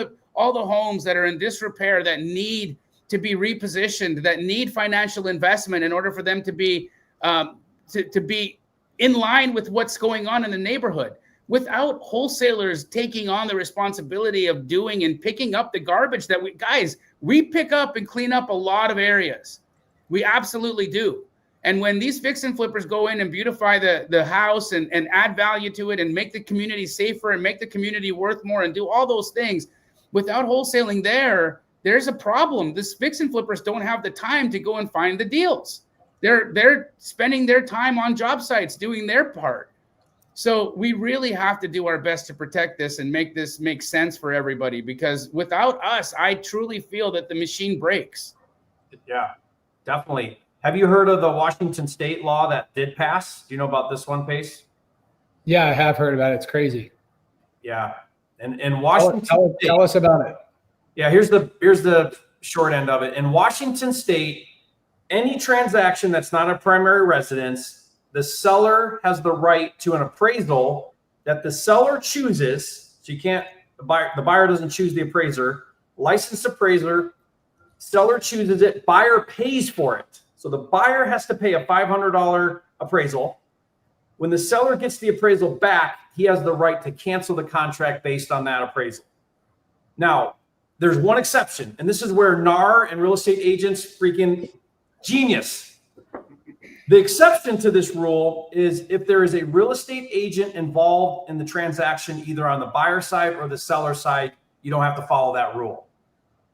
the homes that are in disrepair that need to be repositioned, that need financial investment in order for them to be to be in line with what's going on in the neighborhood? Without wholesalers taking on the responsibility of doing and picking up the garbage that we pick up and clean up a lot of areas. We absolutely do. And when these fix and flippers go in and beautify the house and add value to it and make the community safer and make the community worth more and do all those things, without wholesaling there's a problem. These fix and flippers don't have the time to go and find the deals. They're spending their time on job sites doing their part. So we really have to do our best to protect this and make this make sense for everybody, because without us, I truly feel that the machine breaks. Yeah, definitely. Have you heard of the Washington state law that did pass? Do you know about this one, Pace? Yeah, I have heard about it. It's crazy. Yeah. And in Washington tell us about it. Yeah, here's the short end of it. In Washington state, any transaction that's not a primary residence, the seller has the right to an appraisal that the seller chooses. So you can't, the buyer doesn't choose the appraiser. Licensed appraiser, seller chooses it, buyer pays for it. So the buyer has to pay a $500 appraisal. When the seller gets the appraisal back, he has the right to cancel the contract based on that appraisal. Now, there's one exception, and this is where NAR and real estate agents freaking genius. The exception to this rule is if there is a real estate agent involved in the transaction, either on the buyer side or the seller side, you don't have to follow that rule.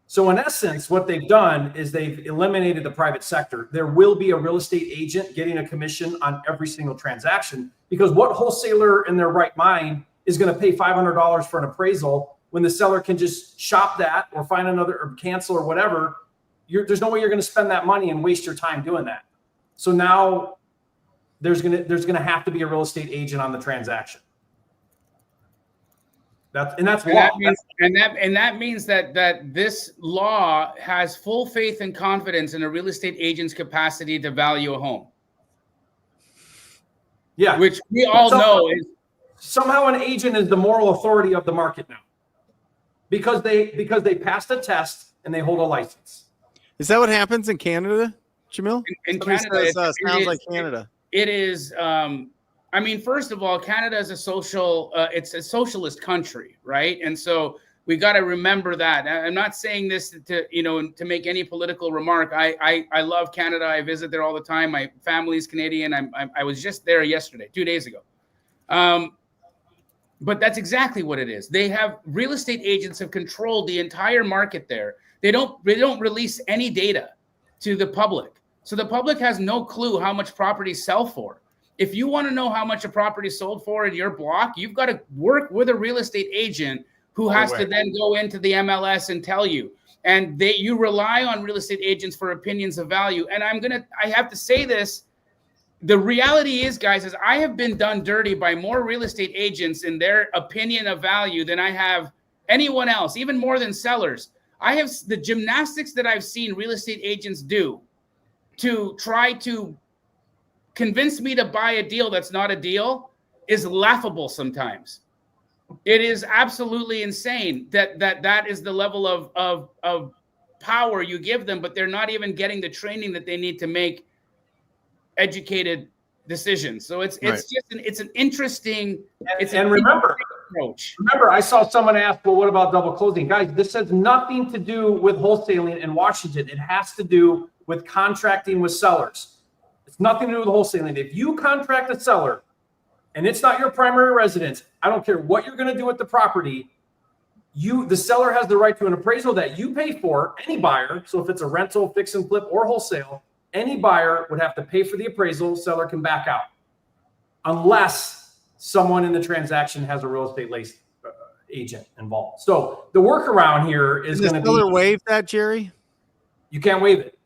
So in essence, what they've done is they've eliminated the private sector. There will be a real estate agent getting a commission on every single transaction, because what wholesaler in their right mind is going to pay $500 for an appraisal when the seller can just shop that or find another or cancel or whatever? There's no way you're going to spend that money and waste your time doing that. So now there's going to have to be a real estate agent on the transaction. That means that this law has full faith and confidence in a real estate agent's capacity to value a home. Yeah, which we all know is somehow an agent is the moral authority of the market now, because they passed a test and they hold a license. Is that what happens in Canada, Jamil? In Canada, sounds like Canada. It is. I mean, first of all, Canada is it's a socialist country, right? And so we got to remember that. I'm not saying this to make any political remark. I love Canada. I visit there all the time. My family's Canadian. I was just there yesterday, 2 days ago. But that's exactly what it is. They have real estate agents have controlled the entire market there. They don't release any data to the public. So the public has no clue how much properties sell for. If you want to know how much a property sold for in your block, you've got to work with a real estate agent who has to then go into the MLS and tell you. And you rely on real estate agents for opinions of value. And I have to say this. The reality is, guys, is I have been done dirty by more real estate agents in their opinion of value than I have anyone else, even more than sellers. I have the gymnastics that I've seen real estate agents do to try to convince me to buy a deal that's not a deal is laughable sometimes. It is absolutely insane that is the level of power you give them, but they're not even getting the training that they need to make educated decisions. So it's an interesting approach. Remember, I saw someone ask, well, what about double closing? Guys, this has nothing to do with wholesaling in Washington. It has to do with contracting with sellers. It's nothing to do with wholesaling. If you contract a seller and it's not your primary residence, I don't care what you're going to do with the property, the seller has the right to an appraisal that you pay for, any buyer. So if it's a rental, fix and flip, or wholesale, any buyer would have to pay for the appraisal. Seller can back out unless someone in the transaction has a real estate agent involved. So the workaround here is going to be— seller waive that, Jerry? You can't waive it.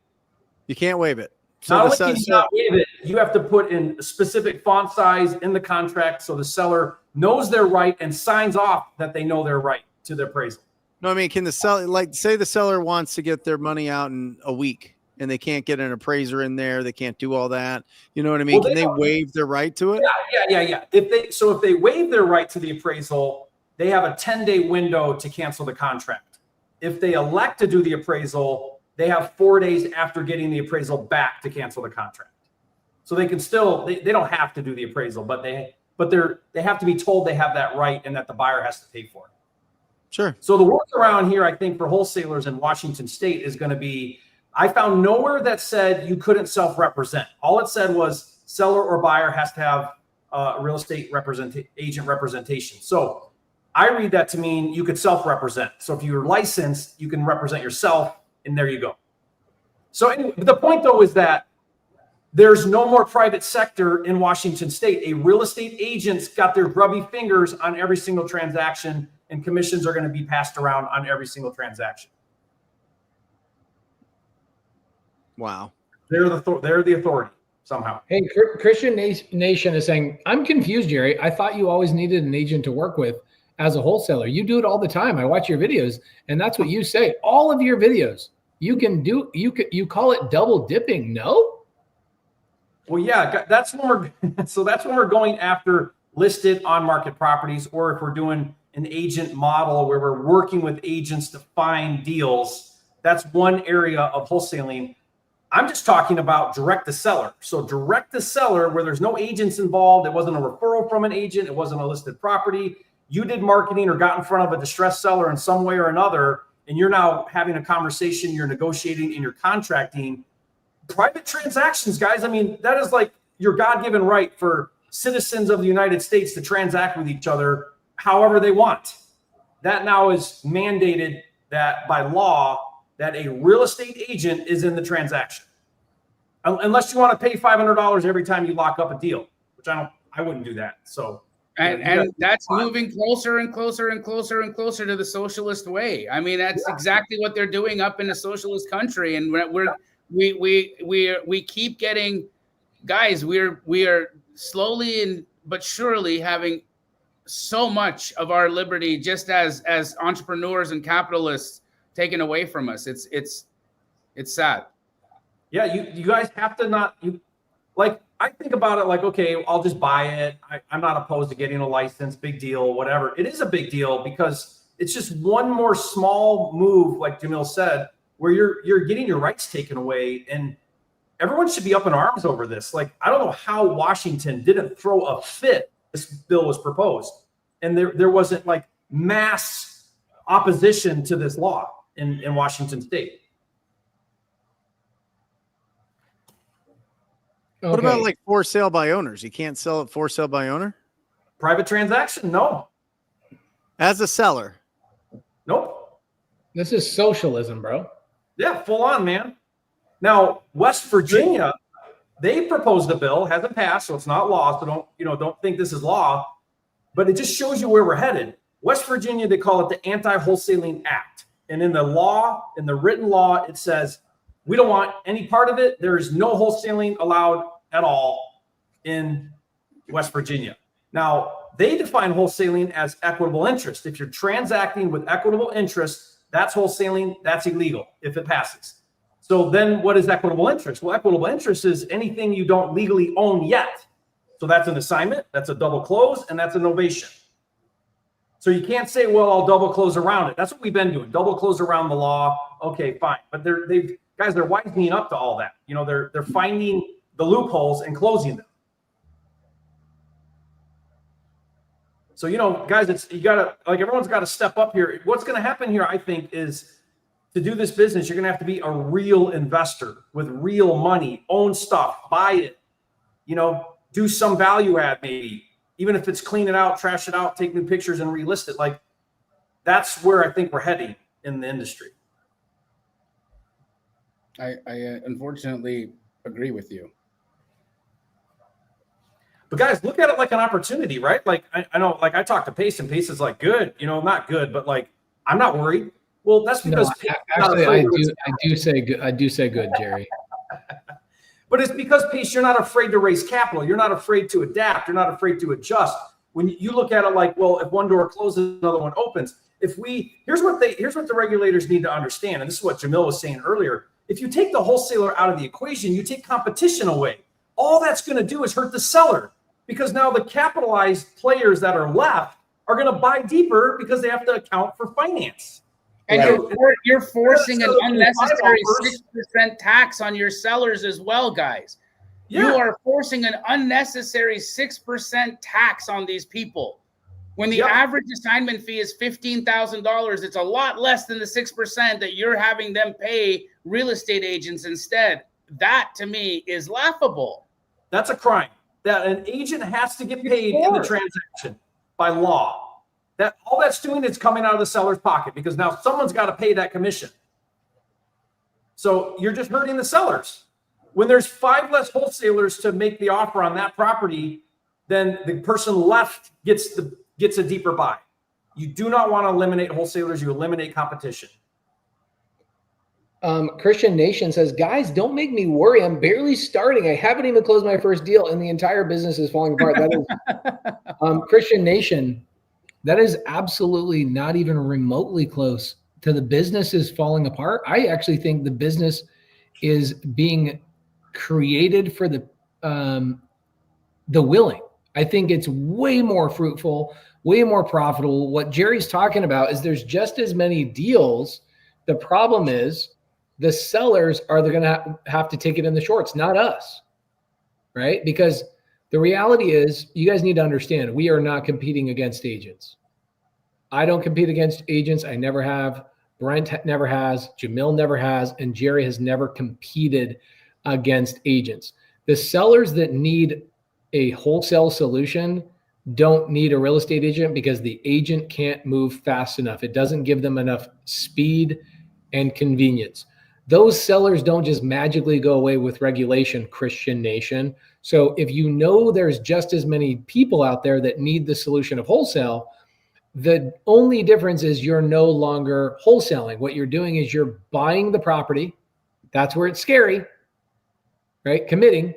You can't waive it. So not only can you not waive it, you have to put in a specific font size in the contract so the seller knows their right and signs off that they know their right to the appraisal. No, I mean, can the seller, say the seller wants to get their money out in a week and they can't get an appraiser in there, they can't do all that. You know what I mean? Well, can they waive their right to it? Yeah. If they waive their right to the appraisal, they have a 10-day window to cancel the contract. If they elect to do the appraisal, they have 4 days after getting the appraisal back to cancel the contract. So they can still, they don't have to do the appraisal, but they have to be told they have that right and that the buyer has to pay for it. Sure. So the workaround here, I think, for wholesalers in Washington State is going to be, I found nowhere that said you couldn't self-represent. All it said was seller or buyer has to have real estate agent representation. So I read that to mean you could self-represent. So if you're licensed, you can represent yourself. And there you go. So anyway, the point, though, is that there's no more private sector in Washington State. A real estate agent's got their grubby fingers on every single transaction, and commissions are going to be passed around on every single transaction. Wow. They're the authority somehow. Hey, Christian Nation is saying, I'm confused, Jerry. I thought you always needed an agent to work with as a wholesaler. You do it all the time. I watch your videos, and that's what you say. All of your videos, you call it double dipping. No? Well, yeah, that's when we're going after listed on market properties, or if we're doing an agent model where we're working with agents to find deals. That's one area of wholesaling. I'm just talking about direct to seller. So direct to seller, where there's no agents involved. It wasn't a referral from an agent. It wasn't a listed property. You did marketing or got in front of a distressed seller in some way or another, and you're now having a conversation, you're negotiating and you're contracting. Private transactions, guys. I mean, that is like your God-given right for citizens of the United States to transact with each other however they want. That now is mandated that by law that a real estate agent is in the transaction. Unless you want to pay $500 every time you lock up a deal, which I wouldn't do that. So and that's moving closer and closer and closer and closer to the socialist way. I mean, that's exactly what they're doing up in a socialist country. And we keep getting, guys, we are slowly but surely having so much of our liberty just as entrepreneurs and capitalists taken away from us. It's sad. Yeah, you guys have to not, like, I think about it like, okay, I'll just buy it. I'm not opposed to getting a license, big deal, whatever. It is a big deal because it's just one more small move, like Jamil said, where you're getting your rights taken away, and everyone should be up in arms over this. Like, I don't know how Washington didn't throw a fit. This bill was proposed, and there wasn't like mass opposition to this law in Washington State. What about like for sale by owners? You can't sell it for sale by owner? Private transaction? No. As a seller? Nope. This is socialism, bro. Yeah, full on, man. Now, West Virginia, they proposed a bill, hasn't passed, so it's not law. So don't think this is law, but it just shows you where we're headed. West Virginia, they call it the Anti-Wholesaling Act. And in the law, in the written law, it says, we don't want any part of it. There is no wholesaling allowed at all in West Virginia. Now, they define wholesaling as equitable interest. If you're transacting with equitable interest, that's wholesaling. That's illegal if it passes. So then what is equitable interest? Well, equitable interest is anything you don't legally own yet. So that's an assignment, that's a double close, and that's a novation. So you can't say, well, I'll double close around it. That's what we've been doing. Double close around the law. Okay, fine. But they're wisening up to all that. They're finding the loopholes and closing them. So, guys, everyone's got to step up here. What's going to happen here, I think, is to do this business, you're going to have to be a real investor with real money, own stuff, buy it, do some value add maybe, even if it's clean it out, trash it out, take new pictures and relist it. Like, that's where I think we're heading in the industry. I unfortunately agree with you. But guys, look at it like an opportunity, right? Like, I know, like I talked to Pace, and Pace is like, good, not good, but like, I'm not worried. Well, that's because actually, I do say good, Jerry. But it's because, Pace, you're not afraid to raise capital. You're not afraid to adapt. You're not afraid to adjust. When you look at it like, well, if one door closes, another one opens. Here's what the regulators need to understand, and this is what Jamil was saying earlier. If you take the wholesaler out of the equation, you take competition away. All that's going to do is hurt the seller, because now the capitalized players that are left are going to buy deeper because they have to account for finance. And you're forcing an unnecessary 6% tax on your sellers as well, guys. Yeah. You are forcing an unnecessary 6% tax on these people. When the average assignment fee is $15,000, it's a lot less than the 6% that you're having them pay real estate agents instead. That, to me, is laughable. That's a crime. That an agent has to get paid in the transaction by law. That all that's doing is coming out of the seller's pocket, because now someone's got to pay that commission. So you're just hurting the sellers. When there's 5 less wholesalers to make the offer on that property, then the person left gets a deeper buy. You do not want to eliminate wholesalers. You eliminate competition. Christian Nation says, guys, don't make me worry. I'm barely starting. I haven't even closed my first deal, and the entire business is falling apart. That is Christian Nation. That is absolutely not even remotely close to the business is falling apart. I actually think the business is being created for the willing. I think it's way more fruitful, way more profitable. What Jerry's talking about is there's just as many deals. The problem is the sellers are going to have to take it in the shorts, not us, right? Because the reality is you guys need to understand we are not competing against agents. I don't compete against agents. I never have. Brent never has. Jamil never has. And Jerry has never competed against agents. The sellers that need a wholesale solution don't need a real estate agent because the agent can't move fast enough. It doesn't give them enough speed and convenience. Those sellers don't just magically go away with regulation, Christian nation. So if you know there's just as many people out there that need the solution of wholesale, the only difference is you're no longer wholesaling. What you're doing is you're buying the property. That's where it's scary, right? Committing.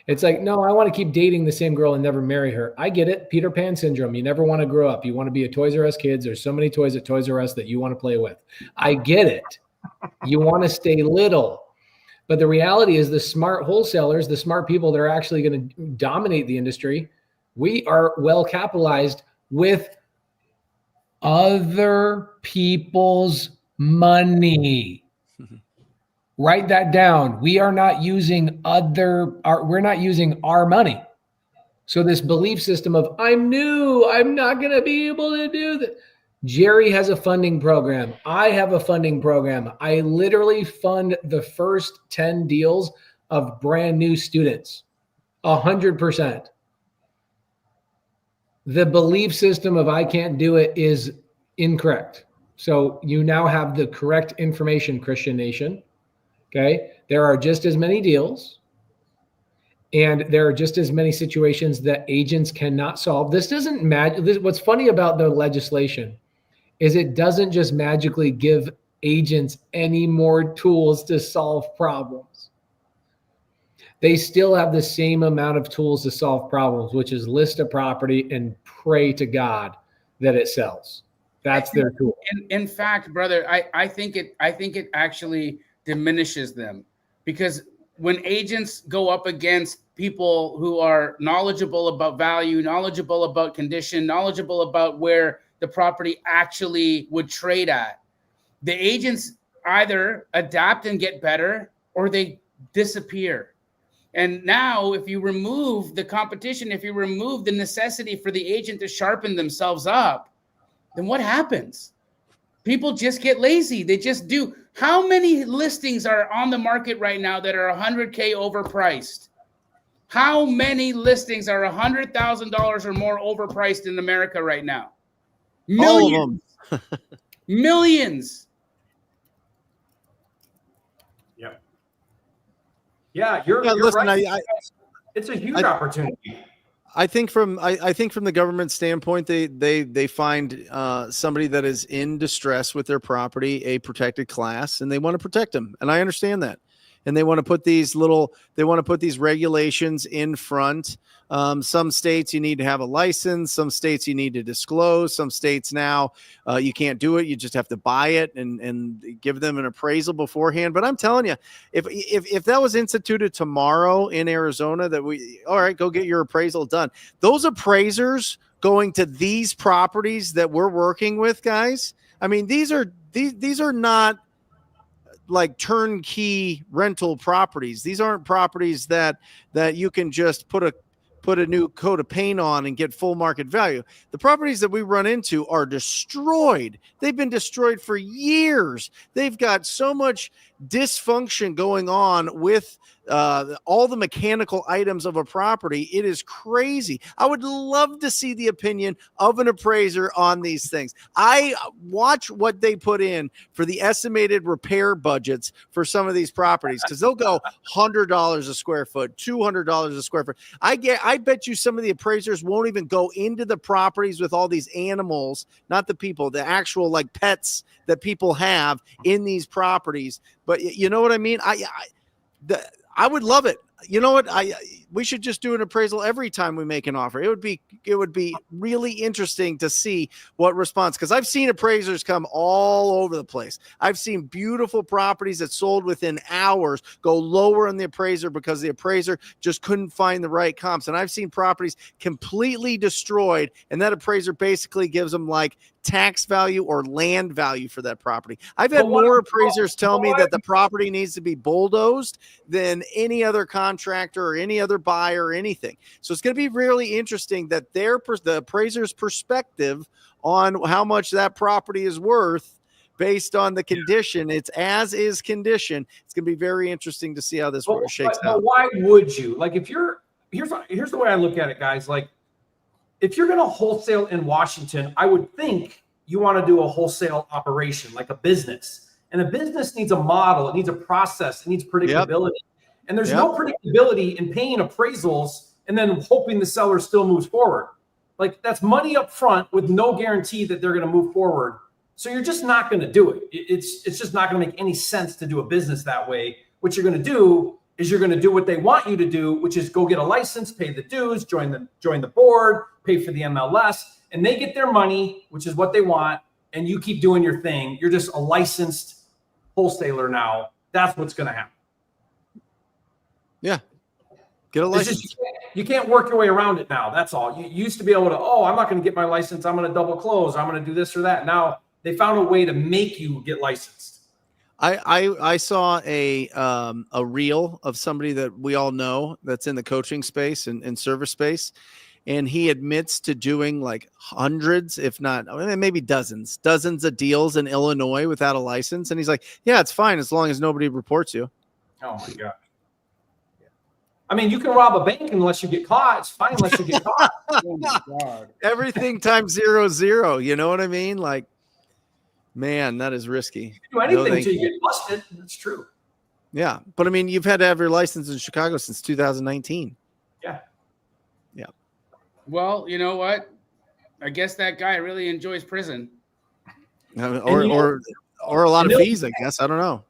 It's like, no, I want to keep dating the same girl and never marry her. I get it. Peter Pan syndrome. You never want to grow up. You want to be a Toys R Us kid. There's so many toys at Toys R Us that you want to play with. I get it. You want to stay little. But the reality is the smart wholesalers, the smart people that are actually going to dominate the industry, we are well capitalized with other people's money. Write that down. We are not using we're not using our money. So this belief system of I'm new, I'm not going to be able to do that. Jerry has a funding program. I have a funding program. I literally fund the first 10 deals of brand new students, 100%. The belief system of I can't do it is incorrect. So you now have the correct information, Christian nation. Okay. There are just as many deals and there are just as many situations that agents cannot solve. This doesn't matter. What's funny about the legislation is it doesn't just magically give agents any more tools to solve problems. They still have the same amount of tools to solve problems, which is list a property and pray to God that it sells. That's their tool. In fact, brother, I think it actually diminishes them, because when agents go up against people who are knowledgeable about value, knowledgeable about condition, knowledgeable about where the property actually would trade at, the agents either adapt and get better or they disappear. And now if you remove the competition, if you remove the necessity for the agent to sharpen themselves up, then what happens? People just get lazy. They just do. How many listings are on the market right now that are $100K overpriced? How many listings are $100,000 or more overpriced in America right now? Millions. All of them. Millions. Yep. Yeah, you're listen, right. It's a huge opportunity. I think from the government standpoint, they find somebody that is in distress with their property, a protected class, and they want to protect them. And I understand that. And they want to put these regulations in front. Some states you need to have a license. Some states you need to disclose. Some states now you can't do it. You just have to buy it and give them an appraisal beforehand. But I'm telling you, if that was instituted tomorrow in Arizona, all right, go get your appraisal done. Those appraisers going to these properties that we're working with, guys. I mean, these are not like turnkey rental properties. These aren't properties that you can just put a new coat of paint on and get full market value. The properties that we run into are destroyed. They've been destroyed for years. They've got so much dysfunction going on with all the mechanical items of a property. It is crazy. I would love to see the opinion of an appraiser on these things. I watch what they put in for the estimated repair budgets for some of these properties, because they'll go $100 a square foot, $200 a square foot. I bet you some of the appraisers won't even go into the properties with all these animals, not the people, the actual like pets that people have in these properties. But you know what I mean? I would love it. You know what? we should just do an appraisal every time we make an offer. It would be really interesting to see what response, because I've seen appraisers come all over the place. I've seen beautiful properties that sold within hours go lower in the appraiser because the appraiser just couldn't find the right comps. And I've seen properties completely destroyed, and that appraiser basically gives them like tax value or land value for that property. I've had more appraisers tell me that the property needs to be bulldozed than any other contractor or any other buyer or anything. So it's going to be really interesting that the appraiser's perspective on how much that property is worth based on the condition, it's as is condition. It's going to be very interesting to see how this shakes out. But why would you? Like, if you're, here's the way I look at it, guys. Like, if you're going to wholesale in Washington, I would think you want to do a wholesale operation, like a business. And a business needs a model. It needs a process. It needs predictability. Yep. And there's no predictability in paying appraisals and then hoping the seller still moves forward. Like, that's money up front with no guarantee that they're going to move forward. So you're just not going to do it. It's just not going to make any sense to do a business that way. What you're going to do is you're going to do what they want you to do, which is go get a license, pay the dues, join the board, pay for the MLS, and they get their money, which is what they want, and you keep doing your thing. You're just a licensed wholesaler now. That's what's going to happen. Yeah. Get a license. You can't work your way around it now. That's all. You used to be able to, I'm not going to get my license. I'm going to double close. I'm going to do this or that. Now they found a way to make you get licensed. I saw a reel of somebody that we all know that's in the coaching space and service space. And he admits to doing like hundreds, if not maybe dozens of deals in Illinois without a license. And he's like, yeah, it's fine as long as nobody reports you. Oh my God. I mean, you can rob a bank unless you get caught. It's fine unless you get caught. Oh my God. Everything times 0, you know what I mean? Like, man, that is risky. You can do anything until you get busted. That's true. Yeah. But I mean, you've had to have your license in Chicago since 2019. Yeah. Yeah. Well, you know what? I guess that guy really enjoys prison. Or a lot of fees, I guess. I don't know.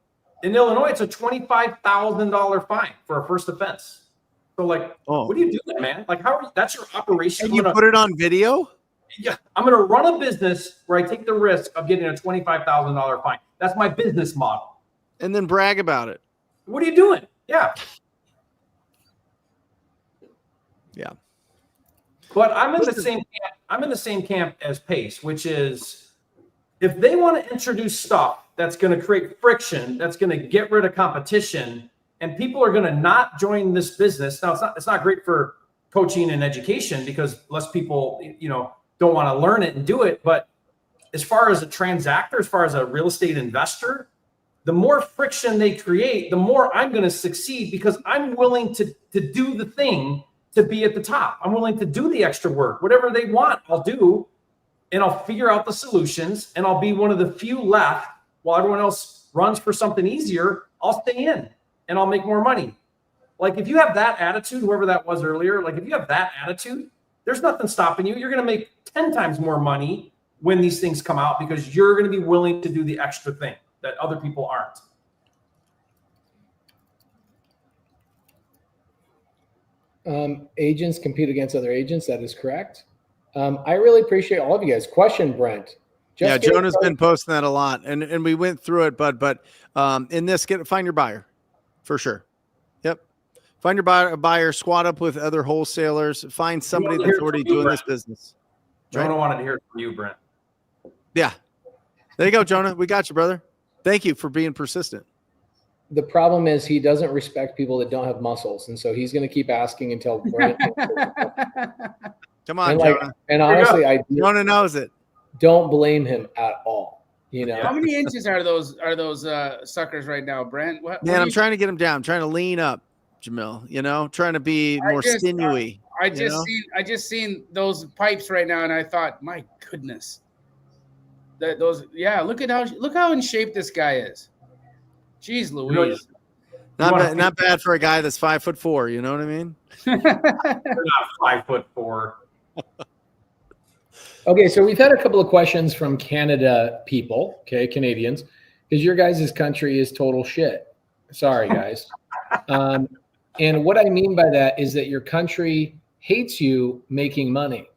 In Illinois, it's a $25,000 fine for a first offense. So, like, what are you doing, man? Like, that's your operation. And you put it on video? Yeah, I'm going to run a business where I take the risk of getting a $25,000 fine. That's my business model. And then brag about it. What are you doing? Yeah. Yeah. But I'm in the same camp. I'm in the same camp as Pace, which is if they want to introduce stuff that's going to create friction, that's going to get rid of competition, and people are going to not join this business. Now, it's not great for coaching and education because less people, don't want to learn it and do it. But as far as a transactor, as far as a real estate investor, the more friction they create, the more I'm going to succeed because I'm willing to do the thing to be at the top. I'm willing to do the extra work. Whatever they want, I'll do. And I'll figure out the solutions. And I'll be one of the few left while everyone else runs for something easier. I'll stay in and I'll make more money. Like if you have that attitude, whoever that was earlier, like if you have that attitude, there's nothing stopping you. You're going to make 10 times more money when these things come out because you're going to be willing to do the extra thing that other people aren't. Agents compete against other agents. That is correct. I really appreciate all of you guys. Question, Brent. Jonah's been posting that a lot, and we went through it, but in this, find your buyer for sure. Yep, find your buyer. Squat up with other wholesalers. Find somebody that's already doing this business. Jonah wanted to hear it from you, Brent. Yeah, there you go, Jonah. We got you, brother. Thank you for being persistent. The problem is he doesn't respect people that don't have muscles, and so he's going to keep asking until Brent. Come on, Jonah. And honestly, Jonah knows it. Don't blame him at all. How many inches are those suckers right now, Brent? I'm trying to get him down. I'm trying to lean up, Jamil. Trying to be more sinewy. I just seen those pipes right now, and I thought, my goodness, look how in shape this guy is. Jeez Louise. Not bad for a guy that's 5'4". You know what I mean? You're not 5'4". Okay, so we've had a couple of questions from Canada people, Canadians, because your guys' country is total shit. Sorry, guys. And what I mean by that is that your country hates you making money.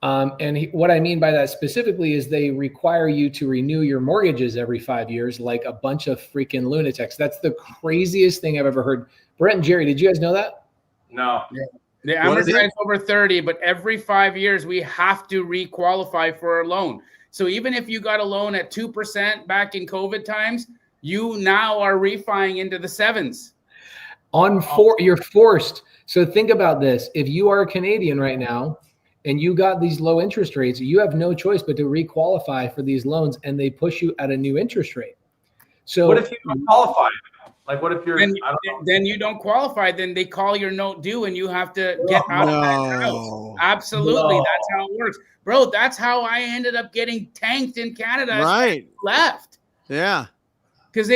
What I mean by that specifically is they require you to renew your mortgages every 5 years, like a bunch of freaking lunatics. That's the craziest thing I've ever heard. Brent and Jerry, did you guys know that? No. The amortized over 30, but every 5 years we have to re-qualify for a loan. So even if you got a loan at 2% back in COVID times, you now are refining into the 7s. You're forced. So think about this. If you are a Canadian right now and you got these low interest rates, you have no choice but to re-qualify for these loans, and they push you at a new interest rate. So what if you don't qualify? Like, what if you're? Then you don't qualify. Then they call your note due, and you have to get out of that house. Absolutely, that's how it works, bro. That's how I ended up getting tanked in Canada. Right, left. Yeah, because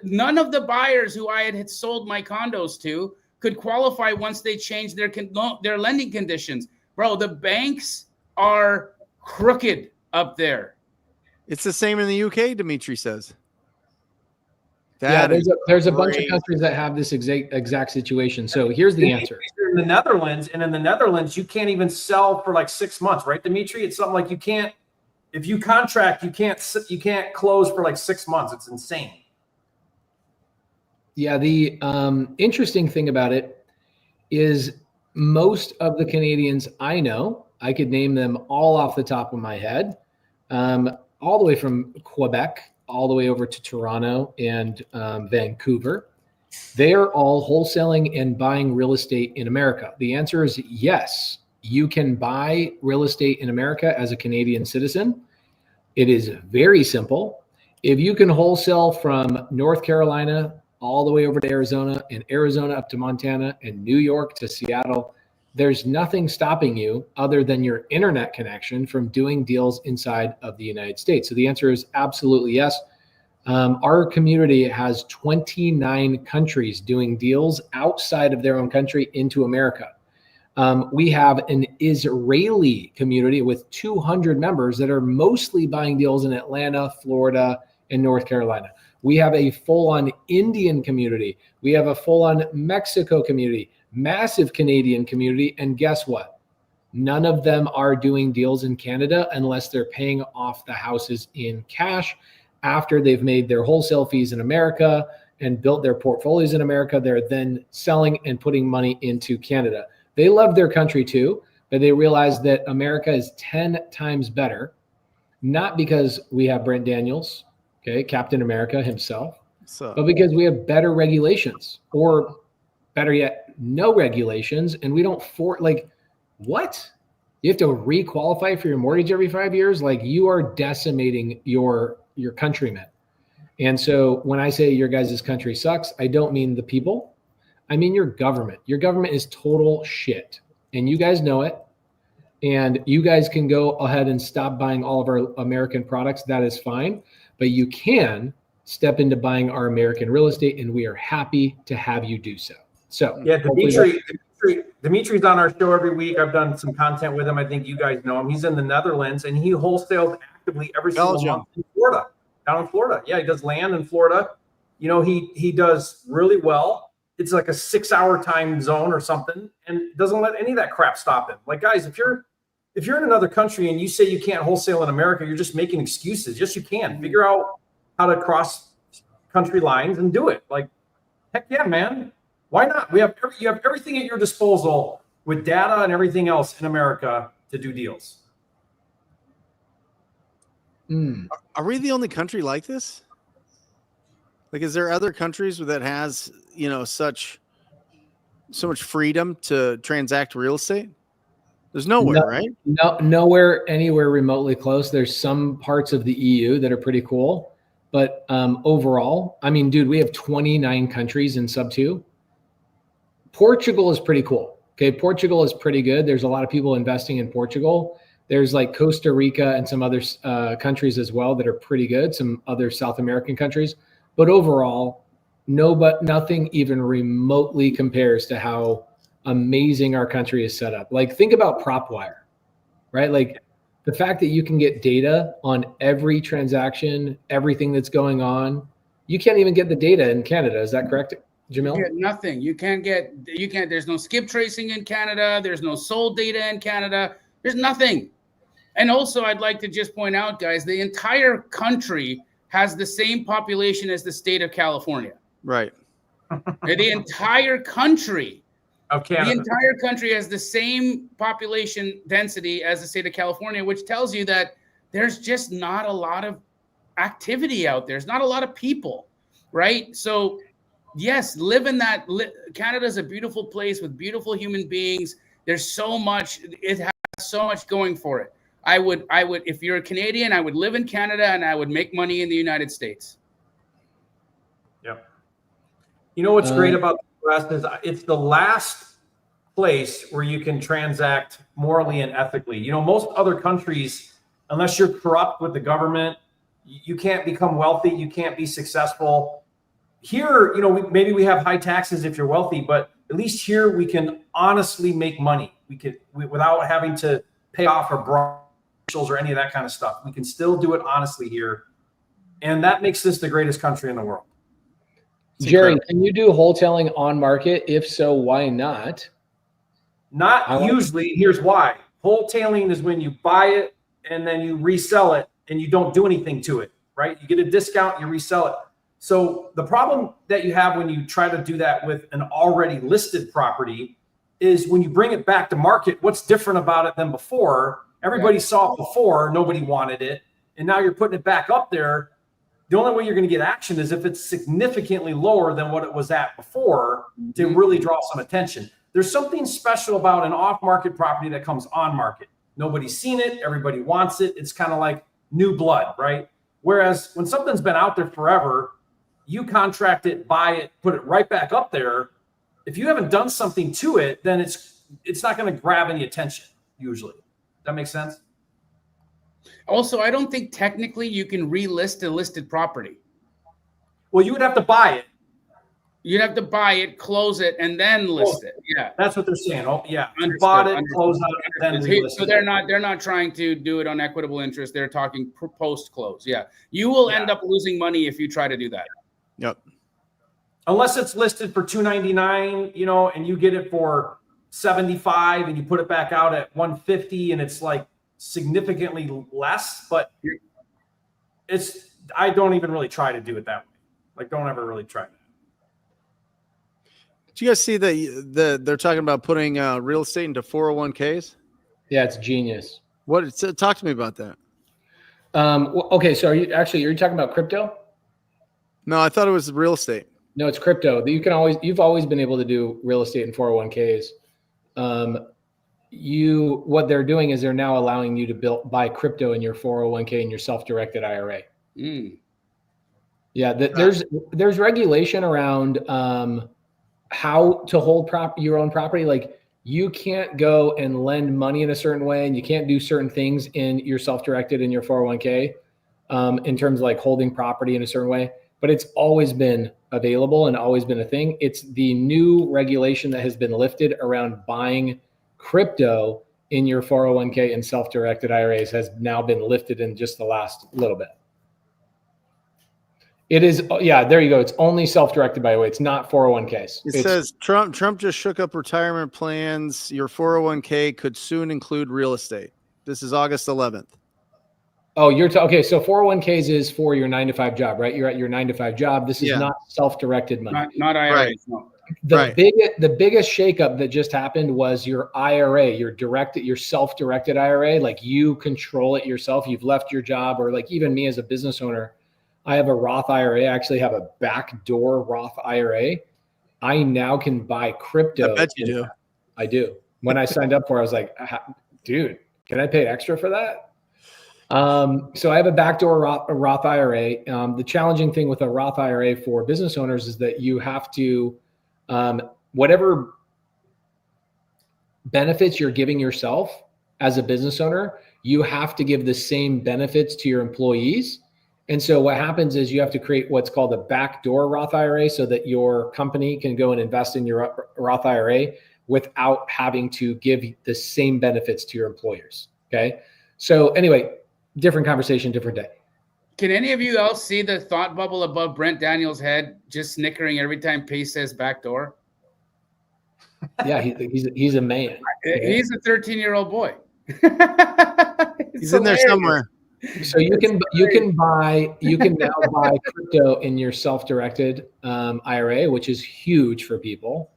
none of the buyers who I had sold my condos to could qualify once they changed their lending conditions, bro. The banks are crooked up there. It's the same in the UK. Dimitri says. There's a bunch of countries that have this exact situation. So here's the answer. In the Netherlands, you can't even sell for like 6 months, right, Dimitri? It's something like you can't, if you contract, you can't close for like 6 months. It's insane. Yeah, the interesting thing about it is most of the Canadians I know, I could name them all off the top of my head, all the way from Quebec all the way over to Toronto and Vancouver. They are all wholesaling and buying real estate in America. The answer is yes. You can buy real estate in America as a Canadian citizen. It is very simple. If you can wholesale from North Carolina all the way over to Arizona, and Arizona up to Montana, and New York to Seattle, there's nothing stopping you other than your internet connection from doing deals inside of the United States. So the answer is absolutely yes. Our community has 29 countries doing deals outside of their own country into America. We have an Israeli community with 200 members that are mostly buying deals in Atlanta, Florida, and North Carolina. We have a full-on Indian community. We have a full-on Mexico community, massive Canadian community. And guess what? None of them are doing deals in Canada unless they're paying off the houses in cash after they've made their wholesale fees in America and built their portfolios in America. They're then selling and putting money into Canada. They love their country too, but they realize that America is 10 times better, not because we have Brent Daniels, okay, Captain America himself, but because we have better regulations, or better yet, no regulations. And we don't what? You have to re-qualify for your mortgage every 5 years? Like, you are decimating your countrymen. And so when I say your guys' country sucks, I don't mean the people. I mean your government. Your government is total shit. And you guys know it. And you guys can go ahead and stop buying all of our American products. That is fine. But you can step into buying our American real estate, and we are happy to have you do so. So yeah, Dimitri's on our show every week. I've done some content with him. I think you guys know him. He's in the Netherlands, and he wholesales actively every single month in Florida, down in Florida. Yeah, he does land in Florida. You know, he does really well. It's like a 6-hour time zone or something, and doesn't let any of that crap stop him. Like, guys, if you're in another country and you say you can't wholesale in America, you're just making excuses. Yes, you can. Figure out how to cross country lines and do it. Like, heck yeah, man. Why not? You have everything at your disposal with data and everything else in America to do deals. Are we the only country like this? Like, is there other countries that has, so much freedom to transact real estate? There's nowhere, right? No, nowhere, anywhere remotely close. There's some parts of the EU that are pretty cool. But overall, I mean, dude, we have 29 countries in Subto. Portugal is pretty cool. Okay, Portugal is pretty good. There's a lot of people investing in Portugal. There's like Costa Rica and some other countries as well that are pretty good, some other South American countries. But overall, nothing even remotely compares to how amazing our country is set up. Like, think about PropWire, right? Like, the fact that you can get data on every transaction, everything that's going on. You can't even get the data in Canada. Is that correct? Jamil? You get nothing. You can't, there's no skip tracing in Canada. There's no sold data in Canada. There's nothing. And also, I'd like to just point out, guys, the entire country has the same population as the state of California. Right. The entire country Of Canada. The entire country has the same population density as the state of California, which tells you that there's just not a lot of activity out there. There's not a lot of people, right? So, yes, Canada's a beautiful place with beautiful human beings. There's so much. It has so much going for it. I would, if you're a Canadian, I would live in Canada and I would make money in the United States. Yep. You know what's great about the US is it's the last place where you can transact morally and ethically. You know, most other countries, unless you're corrupt with the government, you can't become wealthy. You can't be successful. Here, you know, maybe we have high taxes if you're wealthy, but at least here we can honestly make money. Without having to pay off our bribes or any of that kind of stuff. We can still do it honestly here. And that makes this the greatest country in the world. Jerry, can you do wholesaling on market? If so, why not? Not usually. Here's why. Wholesaling is when you buy it and then you resell it and you don't do anything to it, right? You get a discount, you resell it. So the problem that you have when you try to do that with an already listed property is when you bring it back to market, what's different about it than before? Everybody saw it before, nobody wanted it. And now you're putting it back up there. The only way you're going to get action is if it's significantly lower than what it was at before to really draw some attention. There's something special about an off-market property that comes on market. Nobody's seen it. Everybody wants it. It's kind of like new blood, right? Whereas when something's been out there forever, you contract it, buy it, put it right back up there. If you haven't done something to it, then it's not going to grab any attention usually. That makes sense? Also, I don't think technically you can relist a listed property. Well, you would have to buy it. You'd have to buy it, close it, and then list it. Yeah, that's what they're saying. Oh, yeah, you bought it, close out, then relist so they're not trying to do it on equitable interest. They're talking post close. Yeah, you will end up losing money if you try to do that. Yep. Unless it's listed for $299, you know, and you get it for $75 and you put it back out at $150 and it's like significantly less, but I don't even really try to do it that way. Like, don't ever really try that. Did you guys see they're talking about putting real estate into 401ks? Yeah, it's genius. Talk to me about that. Okay, so are you talking about crypto? No, I thought it was real estate. No, it's crypto. You've always been able to do real estate in 401ks. What they're doing is they're now allowing you to buy crypto in your 401k and your self-directed IRA. Yeah, there's regulation around how to hold your own property. Like, you can't go and lend money in a certain way, and you can't do certain things in your self-directed in your 401k in terms of like holding property in a certain way. But it's always been available and always been a thing. It's the new regulation that has been lifted around buying crypto in your 401k and self-directed IRAs has now been lifted in just the last little bit. It is, yeah, there you go. It's only self-directed, by the way. It's not 401ks. It says Trump just shook up retirement plans. Your 401k could soon include real estate. This is August 11th. Oh, okay. So 401ks is for your 9-to-5 job, right? You're at your 9-to-5 job. This is not self-directed money. Not IRA. Right. No. The biggest shakeup that just happened was your IRA, your self-directed IRA. Like, you control it yourself. You've left your job, or like even me as a business owner, I have a Roth IRA. I actually have a backdoor Roth IRA. I now can buy crypto. I bet you do. I do. When I signed up for it, I was like, dude, can I pay extra for that? So I have a backdoor Roth IRA. The challenging thing with a Roth IRA for business owners is that you have to, whatever benefits you're giving yourself as a business owner, you have to give the same benefits to your employees. And so what happens is you have to create what's called a backdoor Roth IRA so that your company can go and invest in your Roth IRA without having to give the same benefits to your employers. Okay. So anyway, different conversation, different day. Can any of you else see the thought bubble above Brent Daniels' head just snickering every time Pace says back door? Yeah, he's a man. He's a 13-year-old boy. He's in there somewhere. So you can now buy crypto in your self-directed IRA, which is huge for people.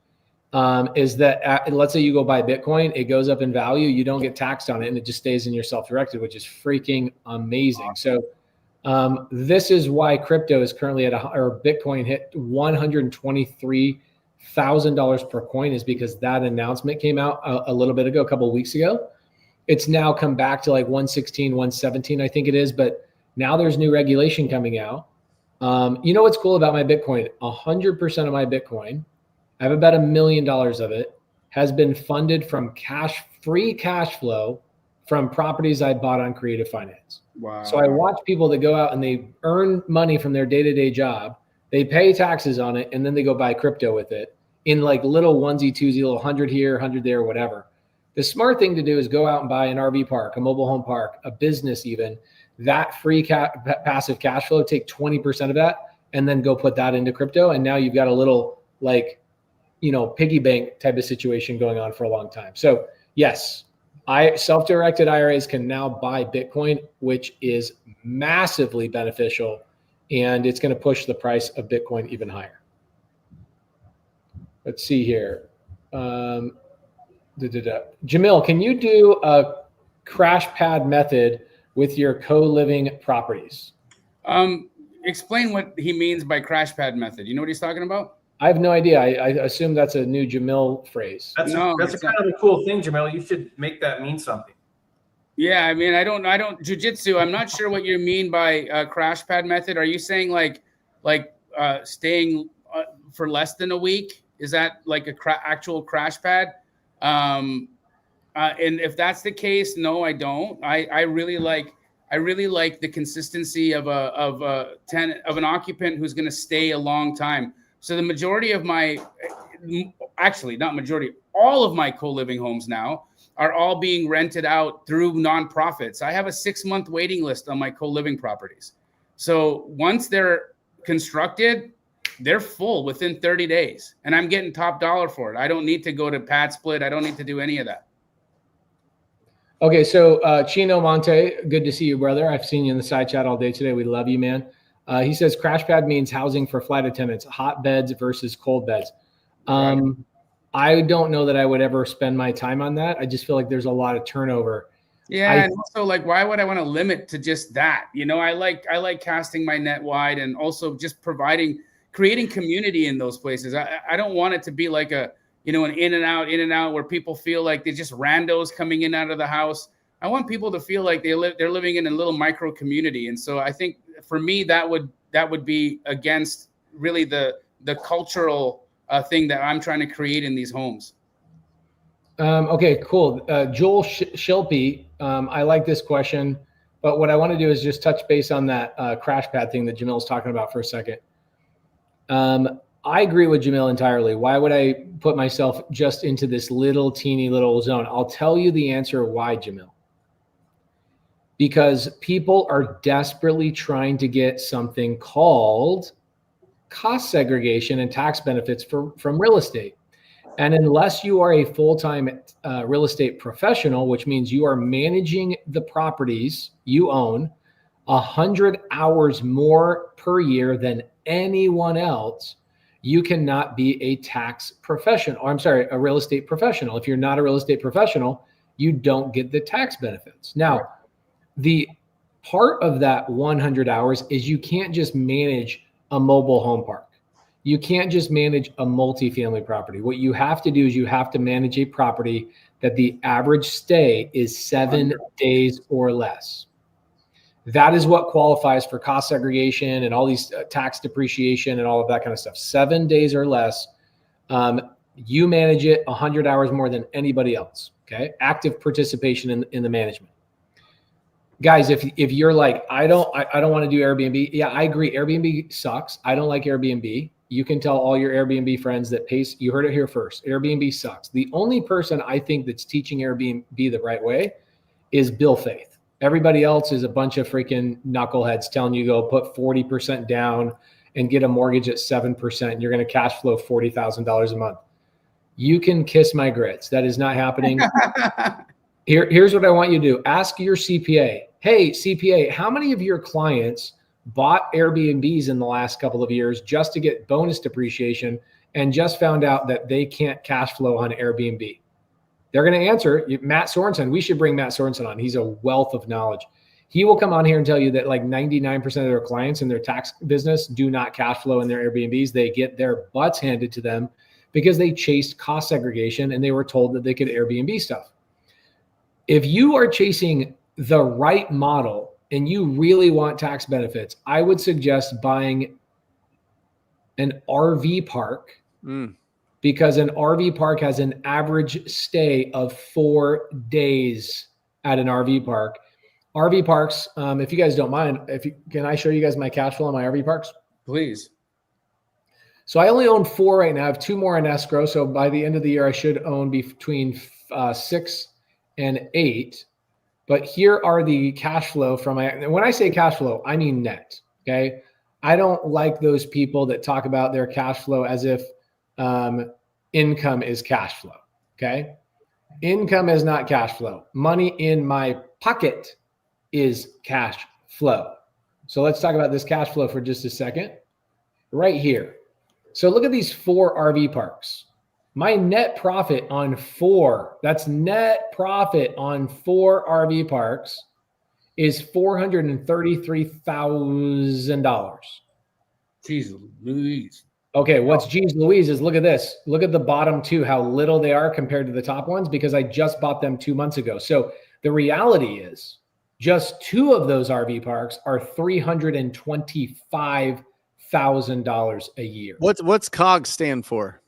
Is that let's say you go buy Bitcoin, it goes up in value, you don't get taxed on it, and it just stays in your self-directed, which is freaking amazing. So this is why crypto is currently or Bitcoin hit $123,000 per coin, is because that announcement came out a little bit ago, a couple of weeks ago. It's now come back to like 116, 117, I think it is. But now there's new regulation coming out. You know what's cool about my Bitcoin? 100% of my Bitcoin, I have about $1 million of it, has been funded from free cash flow from properties I bought on Creative Finance. Wow. So I watch people that go out and they earn money from their day-to-day job, they pay taxes on it, and then they go buy crypto with it in like little onesie, twosie, little 100 here, 100 there, whatever. The smart thing to do is go out and buy an RV park, a mobile home park, a business even. That free passive cash flow, take 20% of that and then go put that into crypto. And now you've got a little piggy bank type of situation going on for a long time. So yes, self-directed IRAs can now buy Bitcoin, which is massively beneficial. And it's going to push the price of Bitcoin even higher. Let's see here. Jamil, can you do a crash pad method with your co-living properties? Explain what he means by crash pad method. You know what he's talking about? I have no idea. I assume that's a new Jamil phrase. That's kind of a cool thing, Jamil. You should make that mean something. Yeah, I mean, I don't jujitsu. I'm not sure what you mean by crash pad method. Are you saying like staying for less than a week? Is that like actual crash pad? And if that's the case, no, I don't. I really like the consistency of an occupant who's going to stay a long time. So the majority of all of my co-living homes now are all being rented out through nonprofits. I have a 6-month waiting list on my co-living properties. So once they're constructed, they're full within 30 days, and I'm getting top dollar for it. I don't need to go to pad split. I don't need to do any of that. Okay, so Chino Monte, good to see you, brother. I've seen you in the side chat all day today. We love you, man. He says crash pad means housing for flight attendants, hot beds versus cold beds. Right. I don't know that I would ever spend my time on that. I just feel like there's a lot of turnover. Yeah, and also like, why would I want to limit to just that? You know, I like casting my net wide, and also just creating community in those places. I don't want it to be like an in and out where people feel like they're just randos coming in out of the house. I want people to feel like they're living in a little micro community. And so I think for me, that would be against really the cultural thing that I'm trying to create in these homes. Okay, cool. Joel Shilpy, I like this question, but what I want to do is just touch base on that crash pad thing that Jamil's talking about for a second. I agree with Jamil entirely. Why would I put myself just into this teeny little zone? I'll tell you the answer why, Jamil. Because people are desperately trying to get something called cost segregation and tax benefits from real estate. And unless you are a full-time real estate professional, which means you are managing the properties you own 100 hours more per year than anyone else, you cannot be a a real estate professional. If you're not a real estate professional, you don't get the tax benefits. Now, the part of that 100 hours is you can't just manage a mobile home park. You can't just manage a multifamily property. What you have to do is you have to manage a property that the average stay is 7 days or less. That is what qualifies for cost segregation and all these tax depreciation and all of that kind of stuff. 7 days or less. You manage it 100 hours more than anybody else. Okay. Active participation in the management. Guys, if you're like, I don't want to do Airbnb. Yeah, I agree. Airbnb sucks. I don't like Airbnb. You can tell all your Airbnb friends that Pace, you heard it here first. Airbnb sucks. The only person I think that's teaching Airbnb the right way is Bill Faith Everybody else is a bunch of freaking knuckleheads telling you go put 40% down and get a mortgage at 7%. And you're going to cash flow $40,000 a month. You can kiss my grits. That is not happening. Here's what I want you to do. Ask your CPA. Hey, CPA, how many of your clients bought Airbnbs in the last couple of years just to get bonus depreciation and just found out that they can't cash flow on Airbnb? They're going to answer. Matt Sorensen. We should bring Matt Sorensen on. He's a wealth of knowledge. He will come on here and tell you that like 99% of their clients in their tax business do not cash flow in their Airbnbs. They get their butts handed to them because they chased cost segregation and they were told that they could Airbnb stuff. If you are chasing the right model and you really want tax benefits, I would suggest buying an RV park because an RV park has an average stay of 4 days at an RV park. RV parks, if you guys don't mind, can I show you guys my cash flow on my RV parks? Please. So I only own 4 right now. I have 2 more in escrow. So by the end of the year, I should own between 6 and 8. But here are the cash flow from my, when I say cash flow, I mean net. Okay. I don't like those people that talk about their cash flow as if income is cash flow. Okay. Income is not cash flow. Money in my pocket is cash flow. So let's talk about this cash flow for just a second. Right here. So look at these 4 RV parks. My net profit on 4, that's net profit on 4 RV parks is $433,000. Jeez Louise. Okay, what's geez Louise is look at this. Look at the bottom 2, how little they are compared to the top ones because I just bought them 2 months ago. So the reality is just 2 of those RV parks are $325,000 a year. What's COGS stand for?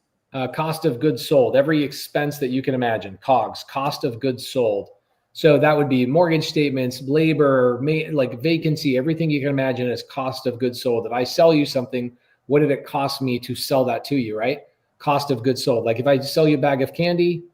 Cost of goods sold. Every expense that you can imagine. COGS, cost of goods sold. So that would be mortgage statements, labor, like vacancy, everything you can imagine is cost of goods sold. If I sell you something, what did it cost me to sell that to you, right? Cost of goods sold. Like if I sell you a bag of candy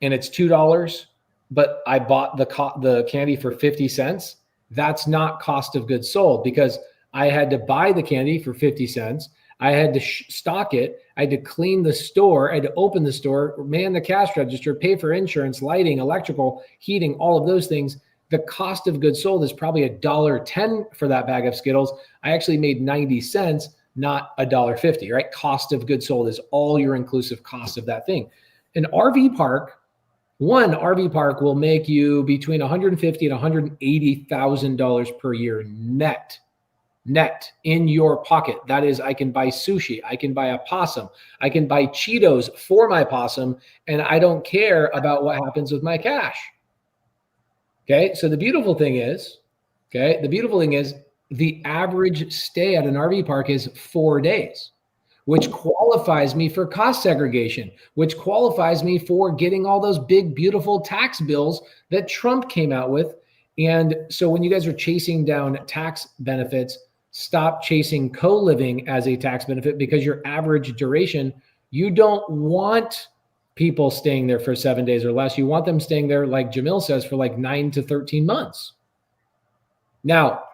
and it's $2, but I bought the candy for 50 cents, that's not cost of goods sold because I had to buy the candy for 50 cents. I had to stock it. I had to clean the store. I had to open the store, man the cash register, pay for insurance, lighting, electrical, heating, all of those things. The cost of goods sold is probably $1.10 for that bag of Skittles. I actually made 90 cents, not $1.50, right? Cost of goods sold is all your inclusive cost of that thing. An RV park, one RV park will make you between $150,000 and $180,000 per year net in your pocket. That is, I can buy sushi, I can buy a possum, I can buy Cheetos for my possum, and I don't care about what happens with my cash. Okay, so the beautiful thing is, the average stay at an RV park is 4 days, which qualifies me for cost segregation, which qualifies me for getting all those big, beautiful tax bills that Trump came out with. And so when you guys are chasing down tax benefits, stop chasing co-living as a tax benefit because your average duration, you don't want people staying there for 7 days or less. You want them staying there, like Jamil says, for like 9 to 13 months. Now,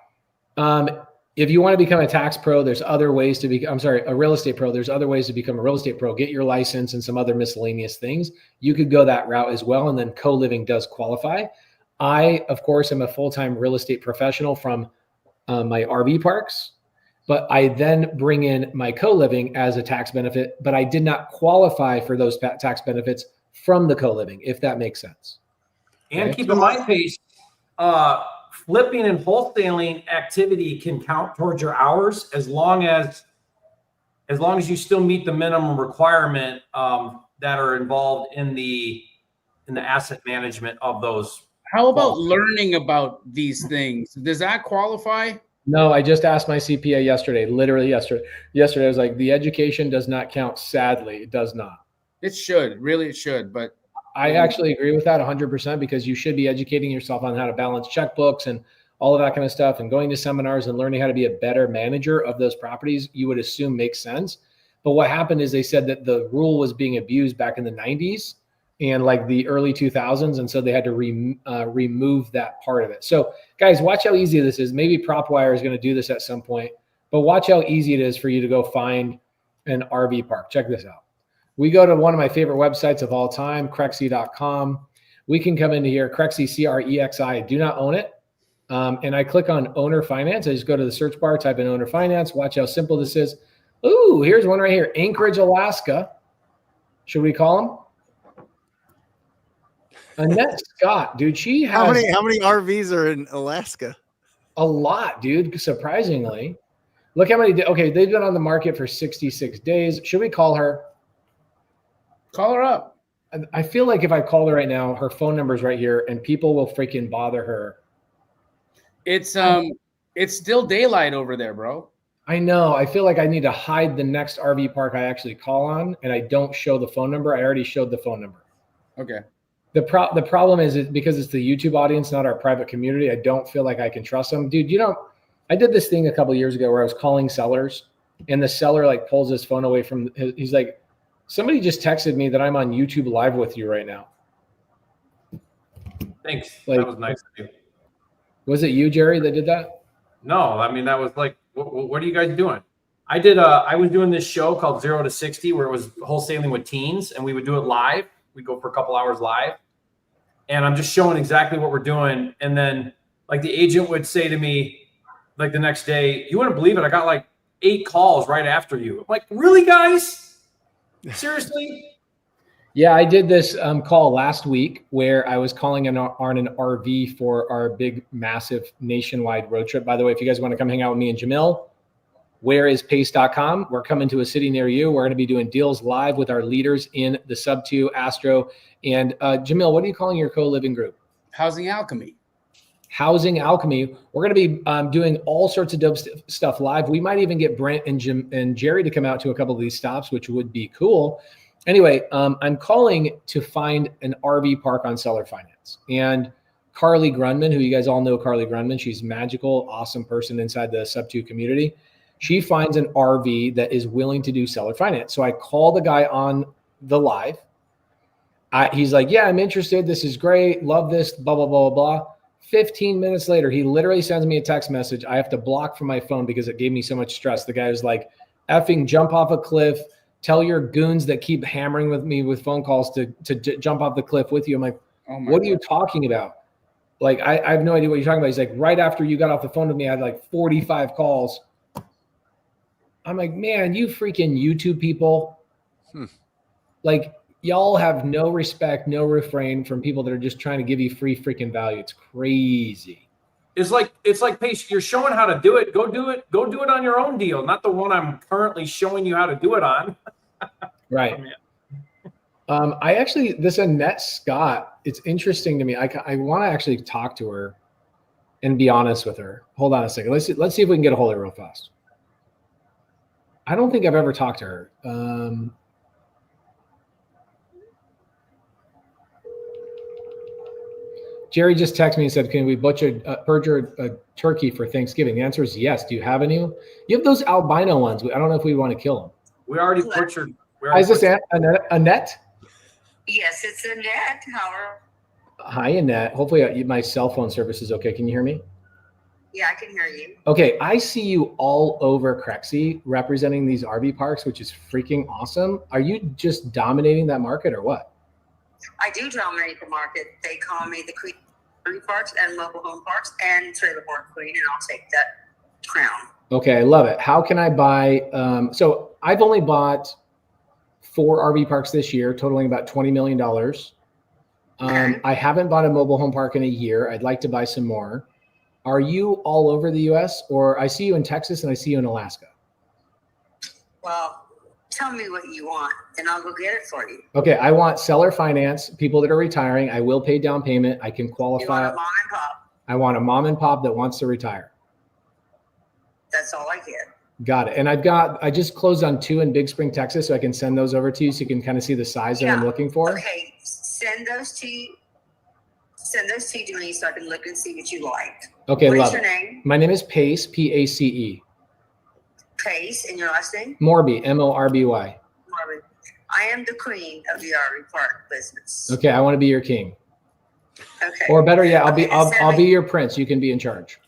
if you want to become a tax pro, there's other ways to be, a real estate pro. There's other ways to become a real estate pro. Get your license and some other miscellaneous things. You could go that route as well. And then co-living does qualify. I, of course, am a full-time real estate professional from my RV parks, but I then bring in my co-living as a tax benefit, but I did not qualify for those tax benefits from the co-living, if that makes sense. And keep in mind, Pace, flipping and wholesaling activity can count towards your hours as long as you still meet the minimum requirement that are involved in the asset management of those. How about learning about these things? Does that qualify? No, I just asked my CPA yesterday, literally yesterday. Yesterday, I was like, the education does not count. Sadly, it does not. It should, really it should. But I actually agree with that 100% because you should be educating yourself on how to balance checkbooks and all of that kind of stuff and going to seminars and learning how to be a better manager of those properties, you would assume makes sense. But what happened is they said that the rule was being abused back in the 90s. and like the early 2000s. And so they had to remove that part of it. So guys, watch how easy this is. Maybe PropWire is going to do this at some point, but watch how easy it is for you to go find an RV park. Check this out. We go to one of my favorite websites of all time, Crexi.com. We can come into here, Crexi, Crexi. I do not own it. And I click on owner finance. I just go to the search bar, type in owner finance. Watch how simple this is. Ooh, here's one right here. Anchorage, Alaska. Should we call him? Annette Scott, dude. She has How many RVs are in Alaska? a lot, dude. Surprisingly. Look how many. Okay, they've been on the market for 66 days. Should we call her? Call her up. I feel like if I call her right now, her phone number's right here, and people will freaking bother her. It's still daylight over there, bro. I know. I feel like I need to hide the next RV park I actually call on, and I don't show the phone number. I already showed the phone number. Okay. The problem is because it's the YouTube audience, not our private community. I don't feel like I can trust them, dude. I did this thing a couple of years ago where I was calling sellers, and the seller like pulls his phone away from. He's like, "Somebody just texted me that I'm on YouTube Live with you right now." Thanks. Like, that was nice of you. Was it you, Jerry, that did that? No, I mean, that was like, what are you guys doing? I was doing this show called 0 to 60 where it was wholesaling with teens, and we would do it live. We'd go for a couple hours live, and I'm just showing exactly what we're doing. And then like the agent would say to me like the next day, "You wouldn't believe it, I got like 8 calls right after you." I'm like, really, guys? Seriously? Yeah, I did this call last week where I was calling on an RV for our big, massive nationwide road trip. By the way, if you guys want to come hang out with me and Jamil, whereispace.com. We're coming to a city near you. We're going to be doing deals live with our leaders in the Subto, Astro, and Jamil, what are you calling your co-living group? Housing Alchemy. Housing Alchemy. We're going to be doing all sorts of dope stuff live. We might even get Brent and Jerry to come out to a couple of these stops, which would be cool. Anyway, I'm calling to find an RV park on seller finance. And Carly Grunman, who you guys all know, Carly Grunman, she's magical, awesome person inside the Subto community. She finds an RV that is willing to do seller finance. So I call the guy on the live. He's like, "Yeah, I'm interested. This is great. Love this, blah, blah, blah, blah." 15 minutes later, he literally sends me a text message. I have to block from my phone because it gave me so much stress. The guy was like, "Effing jump off a cliff. Tell your goons that keep hammering with me with phone calls to jump off the cliff with you." I'm like, "What are you talking about?" Like, I have no idea what you're talking about. He's like, "Right after you got off the phone with me, I had like 45 calls. I'm like, "Man, you freaking YouTube people. Like, y'all have no respect, no refrain from people that are just trying to give you free freaking value. It's crazy." It's like, Pace, you're showing how to do it. Go do it on your own deal, not the one I'm currently showing you how to do it on. Right. I actually, this Annette Scott, it's interesting to me. I want to actually talk to her and be honest with her. Hold on a second. Let's see if we can get a hold of her real fast. I don't think I've ever talked to her. Jerry just texted me and said, "Can we butcher a turkey for Thanksgiving?" The answer is yes. Do you have any? You have those albino ones. I don't know if we want to kill them. We already butchered. Is this Annette? Yes, it's Annette. Hi, Annette. Hopefully my cell phone service is okay. Can you hear me? Yeah, I can hear you. Okay, I see you all over Crexi representing these RV parks, which is freaking awesome. Are you just dominating that market or what? I do dominate the market. They call me the queen of RV parks and mobile home parks and trailer park queen, and I'll take that crown. Okay, I love it. How can I buy? So I've only bought 4 RV parks this year, totaling about $20 million. I haven't bought a mobile home park in a year. I'd like to buy some more. Are you all over the U.S. or I see you in Texas and I see you in Alaska? Well, tell me what you want and I'll go get it for you. Okay, I want seller finance, people that are retiring. I will pay down payment. I can qualify. You want a mom and pop? I want a mom and pop that wants to retire. That's all I get. Got it. And I just closed on 2 in Big Spring, Texas, so I can send those over to you so you can kind of see the size that I'm looking for. Okay, send those to me so I can look and see what you like. Okay, what love is your it. name? My name is Pace, Pace. Pace, and your last name? Morby, Morby. Morby. I am the queen of the RV park business. Okay, I want to be your king. Okay. Or better yet, I'll be Okay, I'll be your prince. You can be in charge.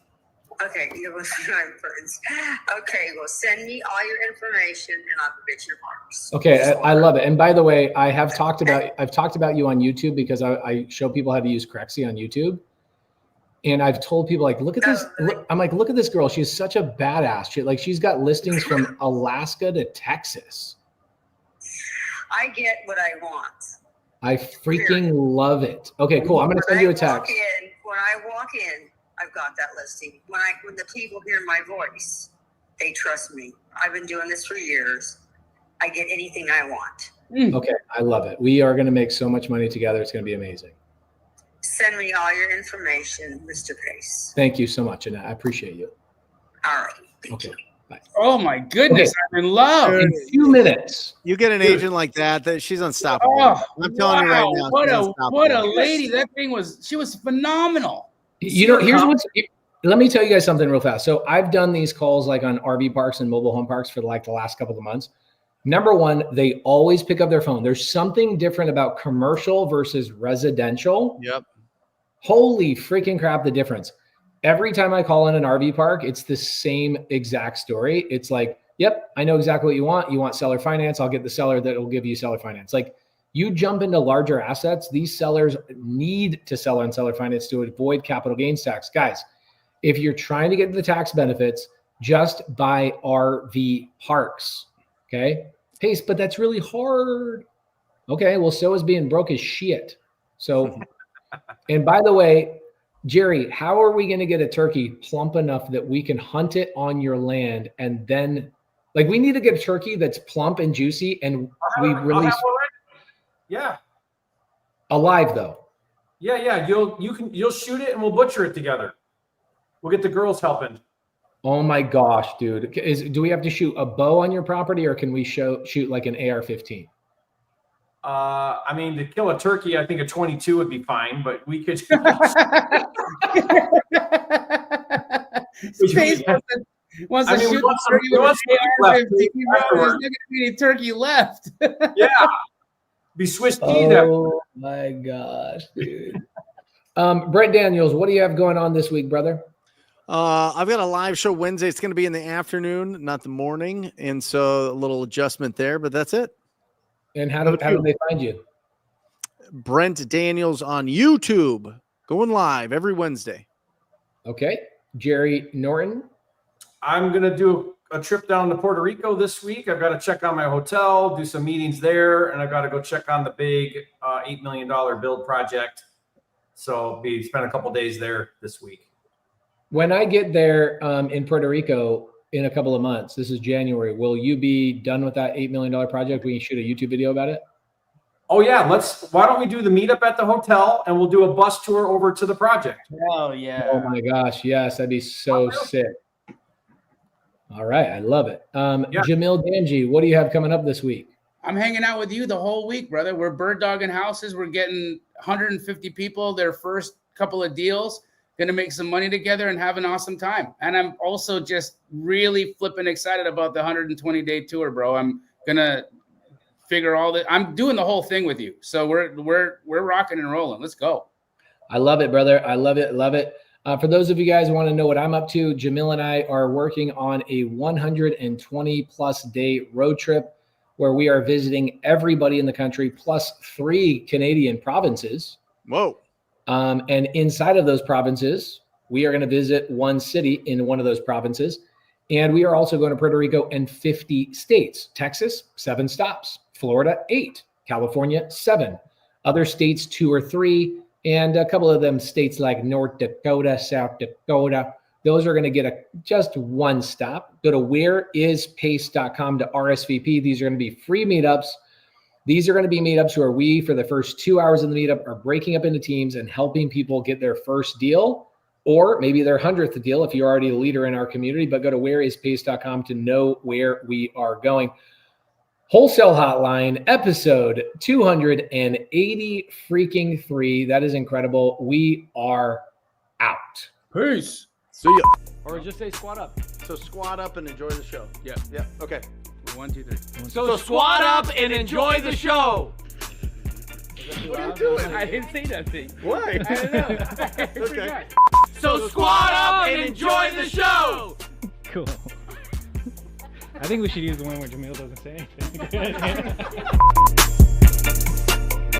Okay, you will see my prince. Okay, well, send me all your information and I'll get your marks. Okay, I love it. And by the way, I've talked about you on YouTube because I show people how to use Crexy on YouTube. And I've told people like, look at this. I'm like, look at this girl. She's such a badass. She's got listings from Alaska to Texas. I get what I want. I freaking love it. Okay, cool. I'm going to send you a text. When I walk in, I've got that listing. When the people hear my voice, they trust me. I've been doing this for years. I get anything I want. Okay, I love it. We are going to make so much money together. It's going to be amazing. Send me all your information, Mr. Pace. Thank you so much, Annette. I appreciate you. All right. Okay. Bye. Oh my goodness, I'm in love. In 2 minutes. You get an agent like that she's unstoppable. Oh, I'm telling you right now. What a lady. That thing was phenomenal. Here's what's. Let me tell you guys something real fast. So I've done these calls like on RV parks and mobile home parks for like the last couple of months. Number one, they always pick up their phone. There's something different about commercial versus residential. Yep. Holy freaking crap, the difference. Every time I call in an RV park, it's the same exact story. It's like, yep, I know exactly what you want. You want seller finance. I'll get the seller that will give you seller finance. Like you jump into larger assets, these sellers need to sell on seller finance to avoid capital gains tax. Guys, if you're trying to get the tax benefits, just buy RV parks. Okay. Pace, but that's really hard. Okay. Well, so is being broke as shit. So, and by the way, Jerry, how are we going to get a turkey plump enough that we can hunt it on your land and then like we need to get a turkey that's plump and juicy and we release alive though. Yeah. You'll shoot it and we'll butcher it together. We'll get the girls helping. Oh my gosh, dude. Do we have to shoot a bow on your property or can we shoot like an AR-15? I mean, to kill a turkey, I think a 22 would be fine, but we could. Space wants to shoot the turkey with an AR-15. There's not going to be any turkey left. Yeah. Be Swiss cheese. Oh my gosh, dude. Brent Daniels, what do you have going on this week, brother? I've got a live show Wednesday. It's going to be in the afternoon, not the morning. And so a little adjustment there, but that's it. And how do they find you? Brent Daniels on YouTube, going live every Wednesday. Okay. Jerry Norton. I'm going to do a trip down to Puerto Rico this week. I've got to check on my hotel, do some meetings there, and I've got to go check on the big $8 million build project. So spend a couple days there this week. When I get there in Puerto Rico in a couple of months, this is January, will you be done with that $8 million project? We can shoot a YouTube video about it? Oh yeah. Why don't we do the meetup at the hotel and we'll do a bus tour over to the project. Oh yeah. Oh my gosh. Yes. That'd be so sick. All right. I love it. Jamil Damji, what do you have coming up this week? I'm hanging out with you the whole week, brother. We're bird dogging houses. We're getting 150 people their first couple of deals. Going to make some money together and have an awesome time. And I'm also just really flipping excited about the 120-day tour, bro. I'm going to figure all that. I'm doing the whole thing with you. So we're rocking and rolling. Let's go. I love it, brother. I love it. Love it. For those of you guys who want to know what I'm up to, Jamil and I are working on a 120+ day road trip where we are visiting everybody in the country plus 3 Canadian provinces. Whoa. And inside of those provinces, we are going to visit one city in one of those provinces. And we are also going to Puerto Rico and 50 states. Texas, 7 stops. Florida, 8. California, 7. Other states, 2 or 3. And a couple of them states like North Dakota, South Dakota. Those are going to get just one stop. Go to whereispace.com to RSVP. These are going to be free meetups. These are going to be meetups where we, for the first 2 hours of the meetup, are breaking up into teams and helping people get their first deal or maybe their 100th deal if you're already a leader in our community. But go to whereispace.com to know where we are going. Wholesale Hotline, episode 280 freaking 3. That is incredible. We are out. Peace. See ya. Or just say squat up. So squat up and enjoy the show. Yeah. Yeah. Okay. 1, 2, 3. So squat up and enjoy the show. What are you doing? I didn't say nothing. Why? I don't know. Okay. So squat up and enjoy the show. Cool. I think we should use the one where Jamil doesn't say anything.